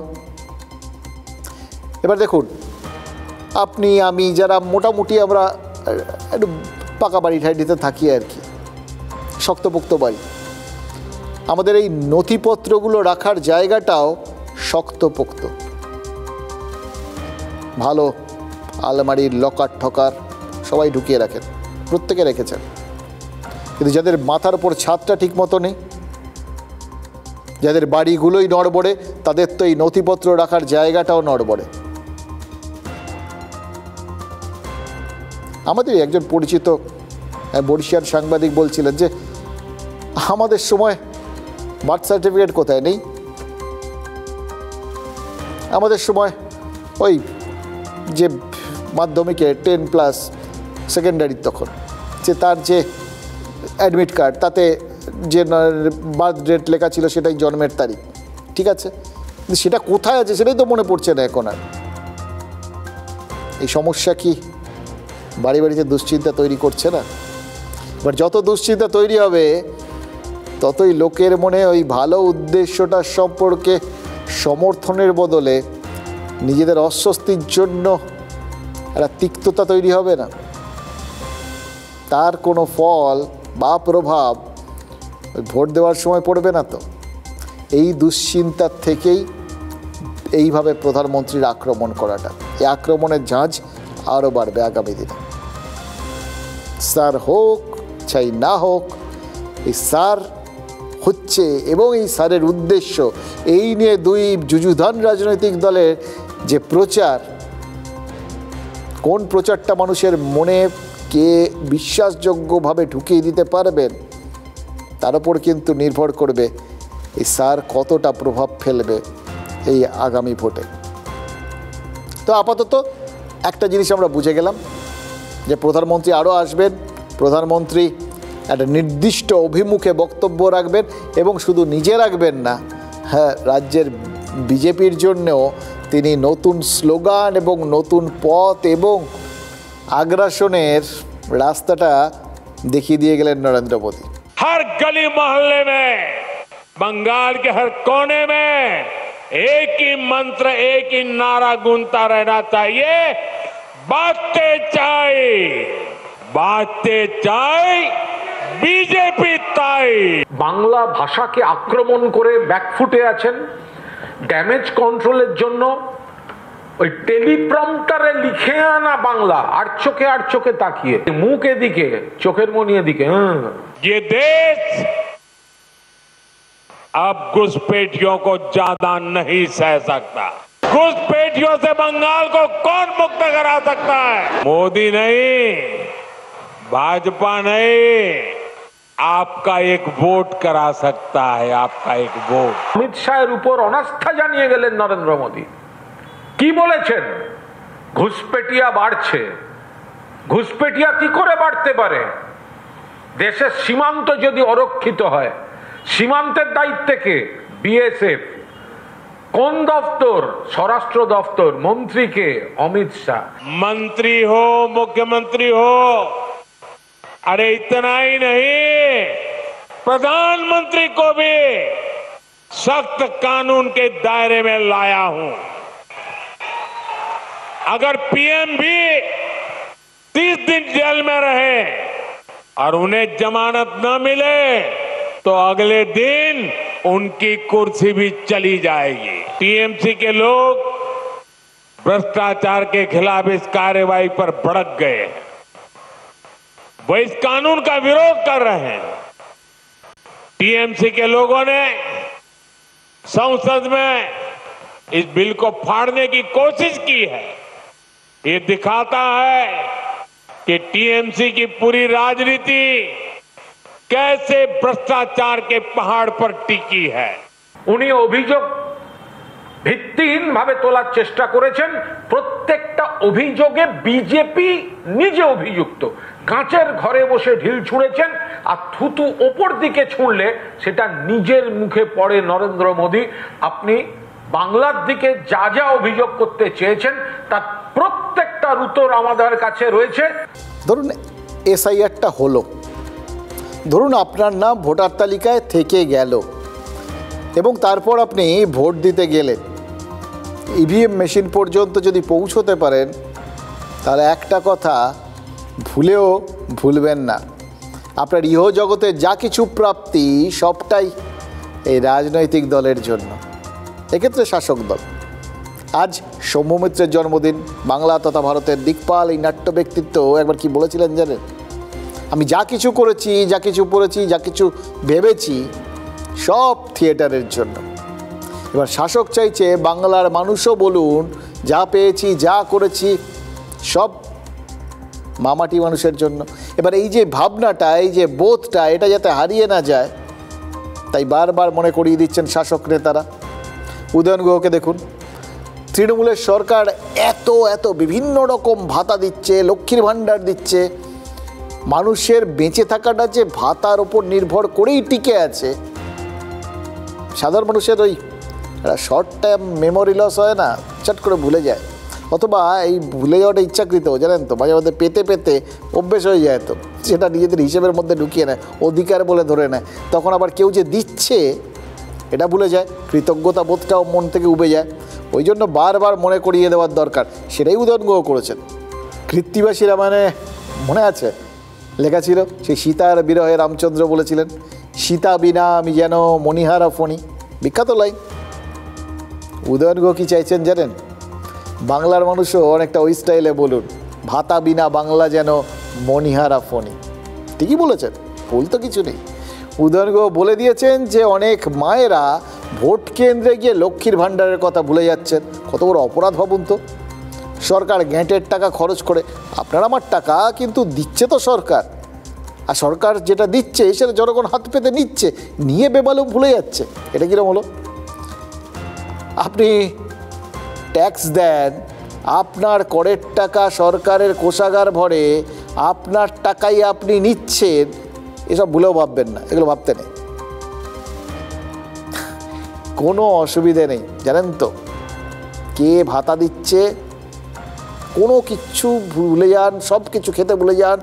Speaker 2: এবার দেখুন, আপনি আমি যারা মোটামুটি আমরা একটু পাকা বাড়ি ঠাইটিতে থাকি আর কি, শক্তপোক্ত বাড়ি, আমাদের এই নথিপত্রগুলো রাখার জায়গাটাও শক্তপোক্ত, ভালো আলমারির লকার ঠকার সবাই ঢুকিয়ে রাখেন, প্রত্যেকে রেখেছেন। কিন্তু যাদের মাথার উপর ছাদটা ঠিক মতো নেই, যাদের বাড়িগুলোই নড়বড়ে, তাদের তো এই নথিপত্র রাখার জায়গাটাও নড়বড়ে। আমাদের একজন পরিচিত বরিশাল সাংবাদিক বলছিলেন যে আমাদের সময় বার্থ সার্টিফিকেট কোথায় নেই, আমাদের সময় ওই যে মাধ্যমিকে 10+ সেকেন্ডারি তখন যে তার যে অ্যাডমিট কার্ড তাতে যে বার্থ ডেট লেখা ছিল সেটাই জন্মের তারিখ, ঠিক আছে, কিন্তু সেটা কোথায় আছে সেটাই তো মনে পড়ছে না এখন আর। এই সমস্যা কি বাড়ি বাড়িতে দুশ্চিন্তা তৈরি করছে না? এবার যত দুশ্চিন্তা তৈরি হবে ততই লোকের মনে ওই ভালো উদ্দেশ্যটার সম্পর্কে সমর্থনের বদলে নিজেদের অস্বস্তির জন্য একটা তিক্ততা তৈরি হবে না? তার কোনো ফল বা প্রভাব ভোট দেওয়ার সময় পড়বে না তো? এই দুশ্চিন্তার থেকেই এইভাবে প্রধানমন্ত্রীর আক্রমণ করাটা, এই আক্রমণের ঝাঁজ আরও বাড়বে আগামী দিনে। স্যার হোক চাই না হোক, এই স্যার হচ্ছে এবং এই স্যারের উদ্দেশ্য, এই নিয়ে দুই যুযুধান রাজনৈতিক দলের যে প্রচার, কোন প্রচারটা মানুষের মনে কে বিশ্বাসযোগ্যভাবে ঢুকিয়ে দিতে পারবেন তার উপর কিন্তু নির্ভর করবে এই স্যার কতটা প্রভাব ফেলবে এই আগামী ভোটে। তো আপাতত একটা জিনিস আমরা বুঝে গেলাম যে প্রধানমন্ত্রী আরও আসবেন, প্রধানমন্ত্রী একটা নির্দিষ্ট অভিমুখে বক্তব্য রাখবেন এবং শুধু নিজে রাখবেন না, হ্যাঁ, রাজ্যের বিজেপির জন্যেও তিনি নতুন স্লোগান এবং নতুন পথ এবং আগ্রাসনের রাস্তাটা দেখিয়ে দিয়ে গেলেন নরেন্দ্র মোদী।
Speaker 15: हर गली मोहल्ले में, बंगाल के हर कोने में एक ही मंत्र, एक ही नारा गूंजता रहना चाहिए, बातें चाहे, बातें चाहे, বিজেপি তাই।
Speaker 20: বাংলা ভাষাকে আক্রমণ করে ব্যাকফুটে আছেন। ড্যামেজ কন্ট্রোলের জন্য ওই টেলিপ্রম্পটারে লিখে আনা বাংলা আর চোখে তাকিয়ে, মুখ এদিকে চোখের মনি এদিকে।
Speaker 15: ये देश अब घुसपैठियों को ज्यादा नहीं सह सकता। घुसपैठियों से बंगाल को कौन मुक्त करा सकता है? मोदी नहीं, भाजपा नहीं, आपका एक वोट करा सकता है, आपका एक वोट।
Speaker 20: অমিত শাহের উপর অনাস্থা জানিয়ে গেলেন নরেন্দ্র মোদী। কি বলেছেন? ঘুষপেটিয়া বাড়ছে। ঘুষপেটিয়া কি করে বাড়তে পারে? দেশের সীমান্ত যদি অরক্ষিত হয়, সীমান্তের দায়িত্বে কে? বিএসএফ। কোন দপ্তর? স্বরাষ্ট্র দপ্তর। মন্ত্রী কে? অমিত শাহ।
Speaker 15: मंत्री हो, मुख्यमंत्री हो, अरे इतना ही नहीं, प्रधानमंत्री को भी सख्त कानून के दायरे में लाया हूं। अगर पीएम भी 30 दिन जेल में रहे और उन्हें जमानत न मिले तो अगले दिन उनकी कुर्सी भी चली जाएगी। टीएमसी के लोग भ्रष्टाचार के खिलाफ इस कार्रवाई पर भड़क गए हैं, वो इस कानून का विरोध कर रहे हैं। टीएमसी के लोगों ने संसद में इस बिल को फाड़ने की कोशिश की है। ये दिखाता है कि टीएमसी की पूरी राजनीति कैसे भ्रष्टाचार के पहाड़ पर टिकी है।
Speaker 20: উনি অভিযোগ ভিত্তিহীন ভাবে তোলার চেষ্টা করেছেন। প্রত্যেকটা অভিযোগে বিজেপি নিজে অভিযুক্ত। কাঁচের ঘরে বসে ঢিল ছুঁড়েছেন, আর থুতু ওপর দিকে ছুঁড়লে সেটা নিজের মুখে পড়ে নরেন্দ্র মোদী। আপনি বাংলার দিকে যা যা অভিযোগ করতে চেয়েছেন তার প্রত্যেকটার উত্তর আমাদের কাছে রয়েছে।
Speaker 2: ধরুন এসআইআরটা হলো, ধরুন আপনার নাম ভোটার তালিকায় থেকে গেল এবং তারপর আপনি ভোট দিতে গেলেন, ইভিএম মেশিন পর্যন্ত যদি পৌঁছতে পারেন তাহলে একটা কথা ভুলেও ভুলবেন না, আপনার ইহজগতে যা কিছু প্রাপ্তি সবটাই এই রাজনৈতিক দলের জন্য, এক্ষেত্রে শাসক দল। আজ সৌম্য মিত্রের জন্মদিন, বাংলা তথা ভারতের দিকপাল এই নাট্য ব্যক্তিত্ব একবার কি বলেছিলেন জানেন? আমি যা কিছু করেছি, যা কিছু পড়েছি, যা কিছু ভেবেছি সব থিয়েটারের জন্য। এবার শাসক চাইছে বাংলার মানুষও বলুন যা পেয়েছি, যা করেছি সব মামাটি মানুষের জন্য। এবার এই যে ভাবনাটা, এই যে বোধটা, এটা যাতে হারিয়ে না যায়, তাই বারবার মনে করিয়ে দিচ্ছেন শাসক নেতারা। উদয়ন গুহকে দেখুন, তৃণমূলের সরকার এত এত বিভিন্ন রকম ভাতা দিচ্ছে, লক্ষ্মীর ভাণ্ডার দিচ্ছে, মানুষের বেঁচে থাকাটা যে ভাতার ওপর নির্ভর করেই টিকে আছে। সাধারণ মানুষের ওই শর্ট টাইম মেমোরি লস হয় না, চট করে ভুলে যায়, অথবা এই ভুলে যাওয়াটা ইচ্ছাকৃত, জানেন তো, মাঝে মধ্যে পেতে পেতে অভ্যেস হয়ে যায়, তো সেটা নিজেদের হিসেবের মধ্যে ঢুকিয়ে নেয়, অধিকার বলে ধরে নেয়, তখন আবার কেউ যে দিচ্ছে এটা ভুলে যায়, কৃতজ্ঞতা বোধটাও মন থেকে উবে যায়। ওই জন্য বারবার মনে করিয়ে দেওয়ার দরকার, সেটাই উদয়ন গুহ করেছেন। কৃত্তিবাসী রামায়ণে মনে আছে লেখা ছিল, সেই সীতার বিরহে রামচন্দ্র বলেছিলেন, সীতা বিনা আমি যেন মণিহারা ফণি, বিখ্যাত লাইন। উদয়ন গুহ কি চাইছেন জানেন? বাংলার মানুষও অনেকটা ওই স্টাইলে বলুন, ভাতা বিনা বাংলা যেন মণিহারা ফণি। ঠিকই বলেছেন, ভুল তো কিছু নেই। উদয়ন গুহ বলে দিয়েছেন যে অনেক মায়েরা ভোট কেন্দ্রে গিয়ে লক্ষ্মীর ভাণ্ডারের কথা ভুলে যাচ্ছেন। কত বড় অপরাধ ভাবুন তো। সরকার গ্যাঁটের টাকা খরচ করে, আপনার আমার টাকা কিন্তু দিচ্ছে তো সরকার, আর সরকার যেটা দিচ্ছে সেটা জনগণ হাত পেতে নিচ্ছে, নিয়ে বেমালুম ভুলে যাচ্ছে। এটা কিরকম হলো? আপনি ট্যাক্স দেন, আপনার করের টাকা সরকারের কোষাগার ভরে, আপনার টাকাই আপনি নিচ্ছেন, এসব ভুলেও ভাববেন না, এগুলো ভাবতে নেই, কোনো অসুবিধে নেই। জানেন তো কে ভাতা দিচ্ছে, কোনো কিছু ভুলে যান, সব কিছু খেতে ভুলে যান,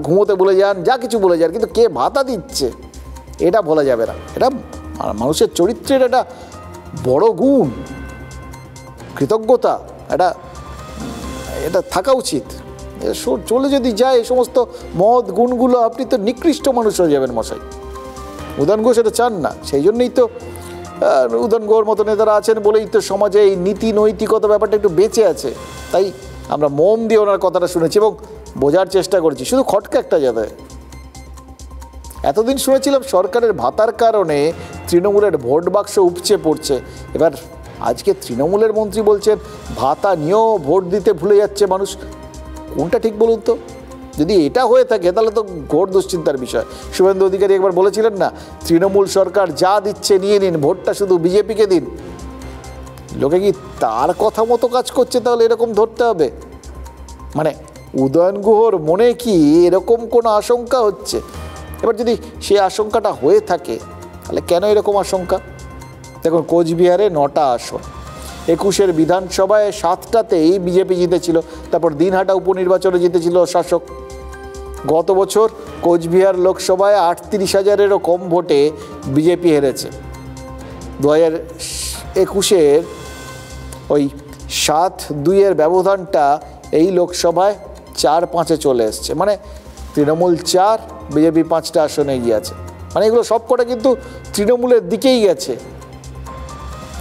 Speaker 2: ঘুমোতে ভুলে যান, যা কিছু ভুলে যান, কিন্তু কে ভাতা দিচ্ছে এটা বলা যাবে না। এটা মানুষের চরিত্রের একটা বড় গুণ, কৃতজ্ঞতা, এটা থাকা উচিত। চলে যদি যায় এই সমস্ত মহৎ গুণগুলো, আপনি তো নিকৃষ্ট মানুষ হয়ে যাবেন মশাই। উদয়ন গুহ সেটা চান না, সেই জন্যই তো উদয়ন গুহর মতো নেতারা আছেন বলেই তো সমাজে এই নীতি নৈতিকতা ব্যাপারটা একটু বেঁচে আছে। তাই আমরা মন দিয়ে ওনার কথাটা শুনেছি এবং বোঝার চেষ্টা করেছি। শুধু খটকা একটা যাতে, এতদিন শুনেছিলাম সরকারের ভাতার কারণে তৃণমূলের ভোট বাক্স উপচে পড়ছে, এবার আজকে তৃণমূলের মন্ত্রী বলছেন ভাতা নিয়েও ভোট দিতে ভুলে যাচ্ছে মানুষ। কোনটা ঠিক বলুন তো? যদি এটা হয়ে থাকে তাহলে তো ঘোর দুশ্চিন্তার বিষয়। শুভেন্দু অধিকারী একবার বলেছিলেন না, তৃণমূল সরকার যা দিচ্ছে নিয়ে নিন, ভোটটা শুধু বিজেপিকে দিন। লোকে কি তার কথা মতো কাজ করছে? তাহলে এরকম ধরতে হবে। মানে উদয়ন গুহর মনে কি এরকম কোনো আশঙ্কা হচ্ছে? এবার যদি সেই আশঙ্কাটা হয়ে থাকে তাহলে কেন এরকম আশঙ্কা? দেখুন, কোচবিহারে 9টা আসন, 21-এর বিধানসভায় 7টাতেই বিজেপি জিতেছিল, তারপর দিনহাটা উপনির্বাচনে জিতেছিল শাসক। গত বছর কোচবিহার লোকসভায় 38,000-এরও কম ভোটে বিজেপি হেরেছে। 2021-এর ওই 7-2-এর ব্যবধানটা এই লোকসভায় 4-5-এ চলে এসছে। মানে তৃণমূল 4, বিজেপি 5টা আসনে এগিয়ে আছে। মানে এগুলো সব কটা কিন্তু তৃণমূলের দিকেই গেছে।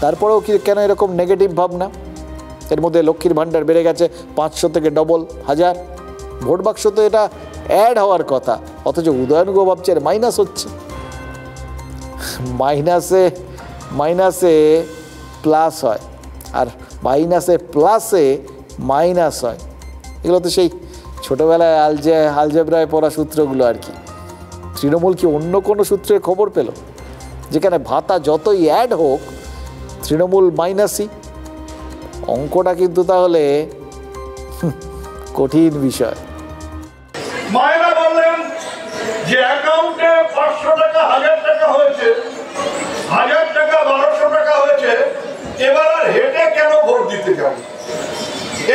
Speaker 2: তারপরেও কি কেন এরকম নেগেটিভ ভাবনা? এর মধ্যে লক্ষ্মীর ভাণ্ডার বেড়ে গেছে 500 থেকে ডবল 1000, ভোট বাক্স তো এটা অ্যাড হওয়ার কথা, অথচ উদয়ন গুহ ভাবছে মাইনাস হচ্ছে। মাইনাসে প্লাস হয়, আর মাইনাসে প্লাসে মাইনাস হয়। এগুলো তো সেই ছোটোবেলায় আলজেব্রায় পড়া সূত্রগুলো আর কি। তৃণমূল কি অন্য কোনো সূত্রের খবর পেল যেখানে ভাতা যতই অ্যাড হোক তৃণমূল মাইনাসই? অঙ্কটা কিন্তু তাহলে কঠিন বিষয়।
Speaker 21: মায়েরা বললেন যে অ্যাকাউন্টে 500 টাকা 1000 টাকা হয়েছে, 1000 টাকা 1200 টাকা হয়েছে, এবার আর হেঁটে কেন ভোট দিতে যাব?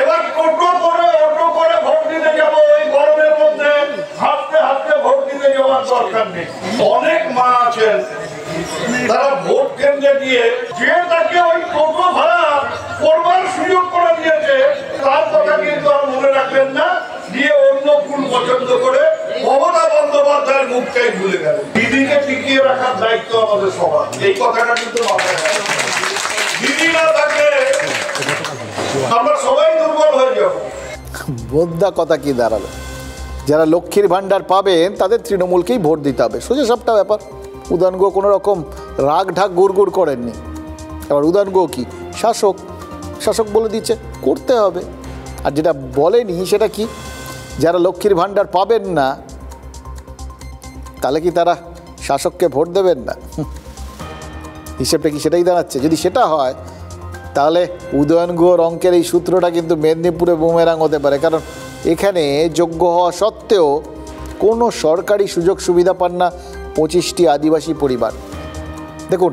Speaker 21: এবার টোটো করে অটো করে ভোট দিতে যাব? ওই গরমের মধ্যে হাঁটতে হাঁটতে ভোট দিতে যাওয়ার দরকার নেই। অনেক মা আছেন তারা ভোট কেন্দ্রে গিয়ে যে তাকে ওই টোটো ভাড়া করবার সুযোগ করে দিয়েছে তার কথা কিন্তু আর মনে রাখবেন না, দিয়ে অন্য ফুল পছন্দ করে মমতা বন্দ্যোপাধ্যায়ের মুখটাই ভুলে গেল। দিদিকে টিকিয়ে রাখার দায়িত্ব আমাদের সবার, এই কথাটা কিন্তু মাথায় রাখবেন। দিদি না থাকলে আমরা সবাই দুর্বল হয়ে যাব।
Speaker 2: বোদ্ধা কথা কি দাঁড়ালো? যারা লক্ষ্মীর ভাণ্ডার পাবেন তাদের তৃণমূলকেই ভোট দিতে হবে, সোজা সবটা ব্যাপার। উদয়ন গুহ কোনো রকম রাগ ঢাক গুড় করেননি। এবার উদয়ন গুহ কি শাসক বলে দিচ্ছে করতে হবে। আর যেটা বলেনি সেটা কি, যারা লক্ষ্মীর ভাণ্ডার পাবেন না তাহলে কি তারা শাসককে ভোট দেবেন না? হিসেবটা কি সেটাই দাঁড়াচ্ছে? যদি সেটা হয় তাহলে উদয়ন গুহর অঙ্কের এই সূত্রটা কিন্তু মেদিনীপুরে বুমেরাং হতে পারে, কারণ এখানে যোগ্য হওয়া সত্ত্বেও কোনো সরকারি সুযোগ সুবিধা পান না 25টি আদিবাসী পরিবার। দেখুন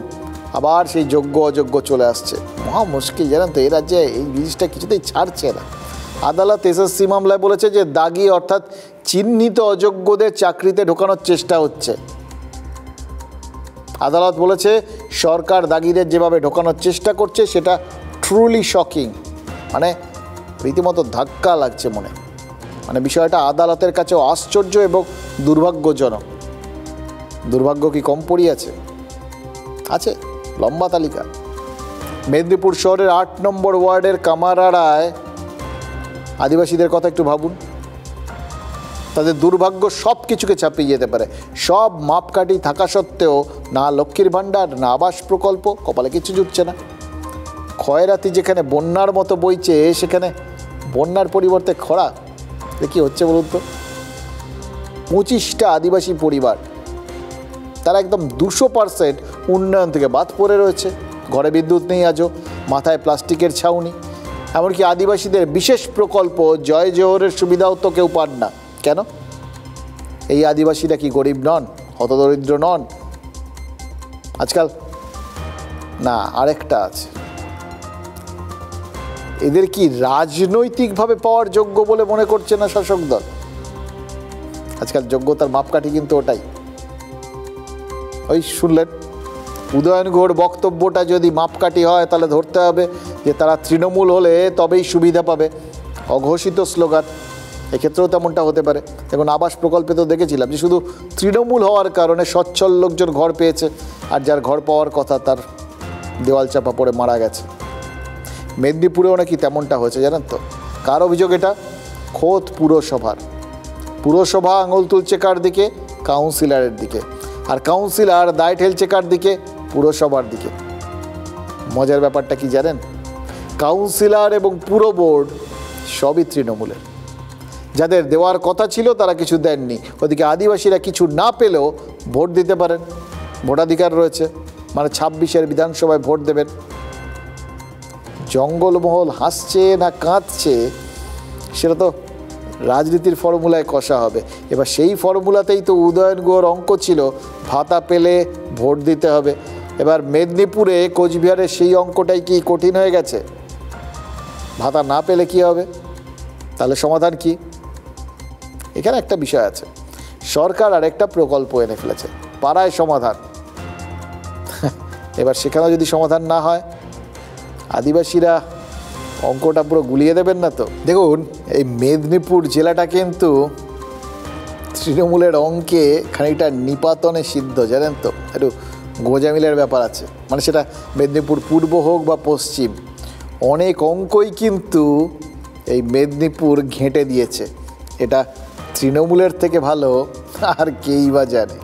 Speaker 2: আবার সেই যোগ্য অযোগ্য চলে আসছে, মহা মুশকিল জানেন তো। এই রাজ্যে এই জিনিসটা কিছুতেই ছাড়ছে না। আদালত এসএসসি মামলায় বলেছে যে দাগি অর্থাৎ চিহ্নিত অযোগ্যদের চাকরিতে ঢোকানোর চেষ্টা হচ্ছে। আদালত বলেছে সরকার দাগিদের যেভাবে ঢোকানোর চেষ্টা করছে সেটা ট্রুলি শকিং, মানে রীতিমতো ধাক্কা লাগছে মনে। মানে বিষয়টা আদালতের কাছেও আশ্চর্য এবং দুর্ভাগ্যজনক। দুর্ভাগ্য কি কম পড়িয়াছে? আছে লম্বা তালিকা। মেদিনীপুর শহরের 8 নম্বর ওয়ার্ডের কামারাড়ায় আদিবাসীদের কথা একটু ভাবুন। তাদের দুর্ভাগ্য সব কিছুকে ছাপিয়ে যেতে পারে। সব মাপকাঠি থাকা সত্ত্বেও না লক্ষ্মীর ভাণ্ডার, না আবাস প্রকল্প, কপালে কিছু জুটছে না। ক্ষয়রাতি যেখানে বন্যার মতো বইছে সেখানে বন্যার পরিবর্তে খরা। কি হচ্ছে বলুন তো? 25টা আদিবাসী পরিবার তারা একদম 200% উন্নয়ন থেকে বাদ পড়ে রয়েছে। ঘরে বিদ্যুৎ নেই, আজও মাথায় প্লাস্টিকের ছাউনি। এমনকি আদিবাসীদের বিশেষ প্রকল্প জয় জোহরের সুবিধাও তো কেউ পান না। কেন? এই আদিবাসীরা কি গরিব নন, হতদরিদ্র নন? আজকাল না, আরেকটা আছে, এদের কি রাজনৈতিকভাবে পাওয়ার যোগ্য বলে মনে করছে না শাসক দল? আজকাল যোগ্যতার মাপকাঠি কিন্তু ওটাই। ওই শুনলেন উদয়ন গুহর বক্তব্যটা যদি মাপকাঠি হয় তাহলে ধরতে হবে যে তারা তৃণমূল হলে তবেই সুবিধা পাবে। অঘোষিত স্লোগান, এক্ষেত্রেও তেমনটা হতে পারে। দেখুন আবাস প্রকল্পে তো দেখেছিলাম যে শুধু তৃণমূল হওয়ার কারণে সচ্ছল লোকজন ঘর পেয়েছে, আর যার ঘর পাওয়ার কথা তার দেওয়াল চাপা পড়ে মারা গেছে। মেদিনীপুরেও নাকি তেমনটা হয়েছে জানেন তো। কার অভিযোগ এটা? খোদ পুরসভার। পুরসভা আঙুল তুলছে কার দিকে? কাউন্সিলরের দিকে। আর কাউন্সিলর দায় ঠেলছে কার দিকে? পুরসভার দিকে। মজার ব্যাপারটা কি জানেন? কাউন্সিলর এবং পুর বোর্ড সবই তৃণমূলের। যাদের দেওয়ার কথা ছিল তারা কিছু দেননি। ওদিকে আদিবাসীরা কিছু না পেলেও ভোট দিতে পারেন, ভোটাধিকার রয়েছে, মানে 26-এর বিধানসভায় ভোট দেবেন। জঙ্গলমহল হাসছে না কাঁদছে সেটা তো রাজনীতির ফর্মুলায় কষা হবে। এবার সেই ফর্মুলাতেই তো উদয়ন গুহর অঙ্ক ছিল, ভাতা পেলে ভোট দিতে হবে। এবার মেদিনীপুরে কোচবিহারের সেই অঙ্কটাই কি কঠিন হয়ে গেছে? ভাতা না পেলে কি হবে? তাহলে সমাধান কি? এখানে একটা বিষয় আছে, সরকার আর একটা প্রকল্প এনে ফেলেছে, পাড়ায় সমাধান। এবার সেখানেও যদি সমাধান না হয়, আদিবাসীরা অঙ্কটা পুরো গুলিয়ে দেবেন না তো? দেখুন এই মেদিনীপুর জেলাটা কিন্তু তৃণমূলের অঙ্কে খানিকটা নিপাতনে সিদ্ধ জানেন তো। একটু গোজামিলের ব্যাপার আছে, মানে সেটা মেদিনীপুর পূর্ব হোক বা পশ্চিম, অনেক অঙ্কই কিন্তু এই মেদিনীপুর ঘেঁটে দিয়েছে। এটা তৃণমূলের থেকে ভালো আর কেই বা জানে।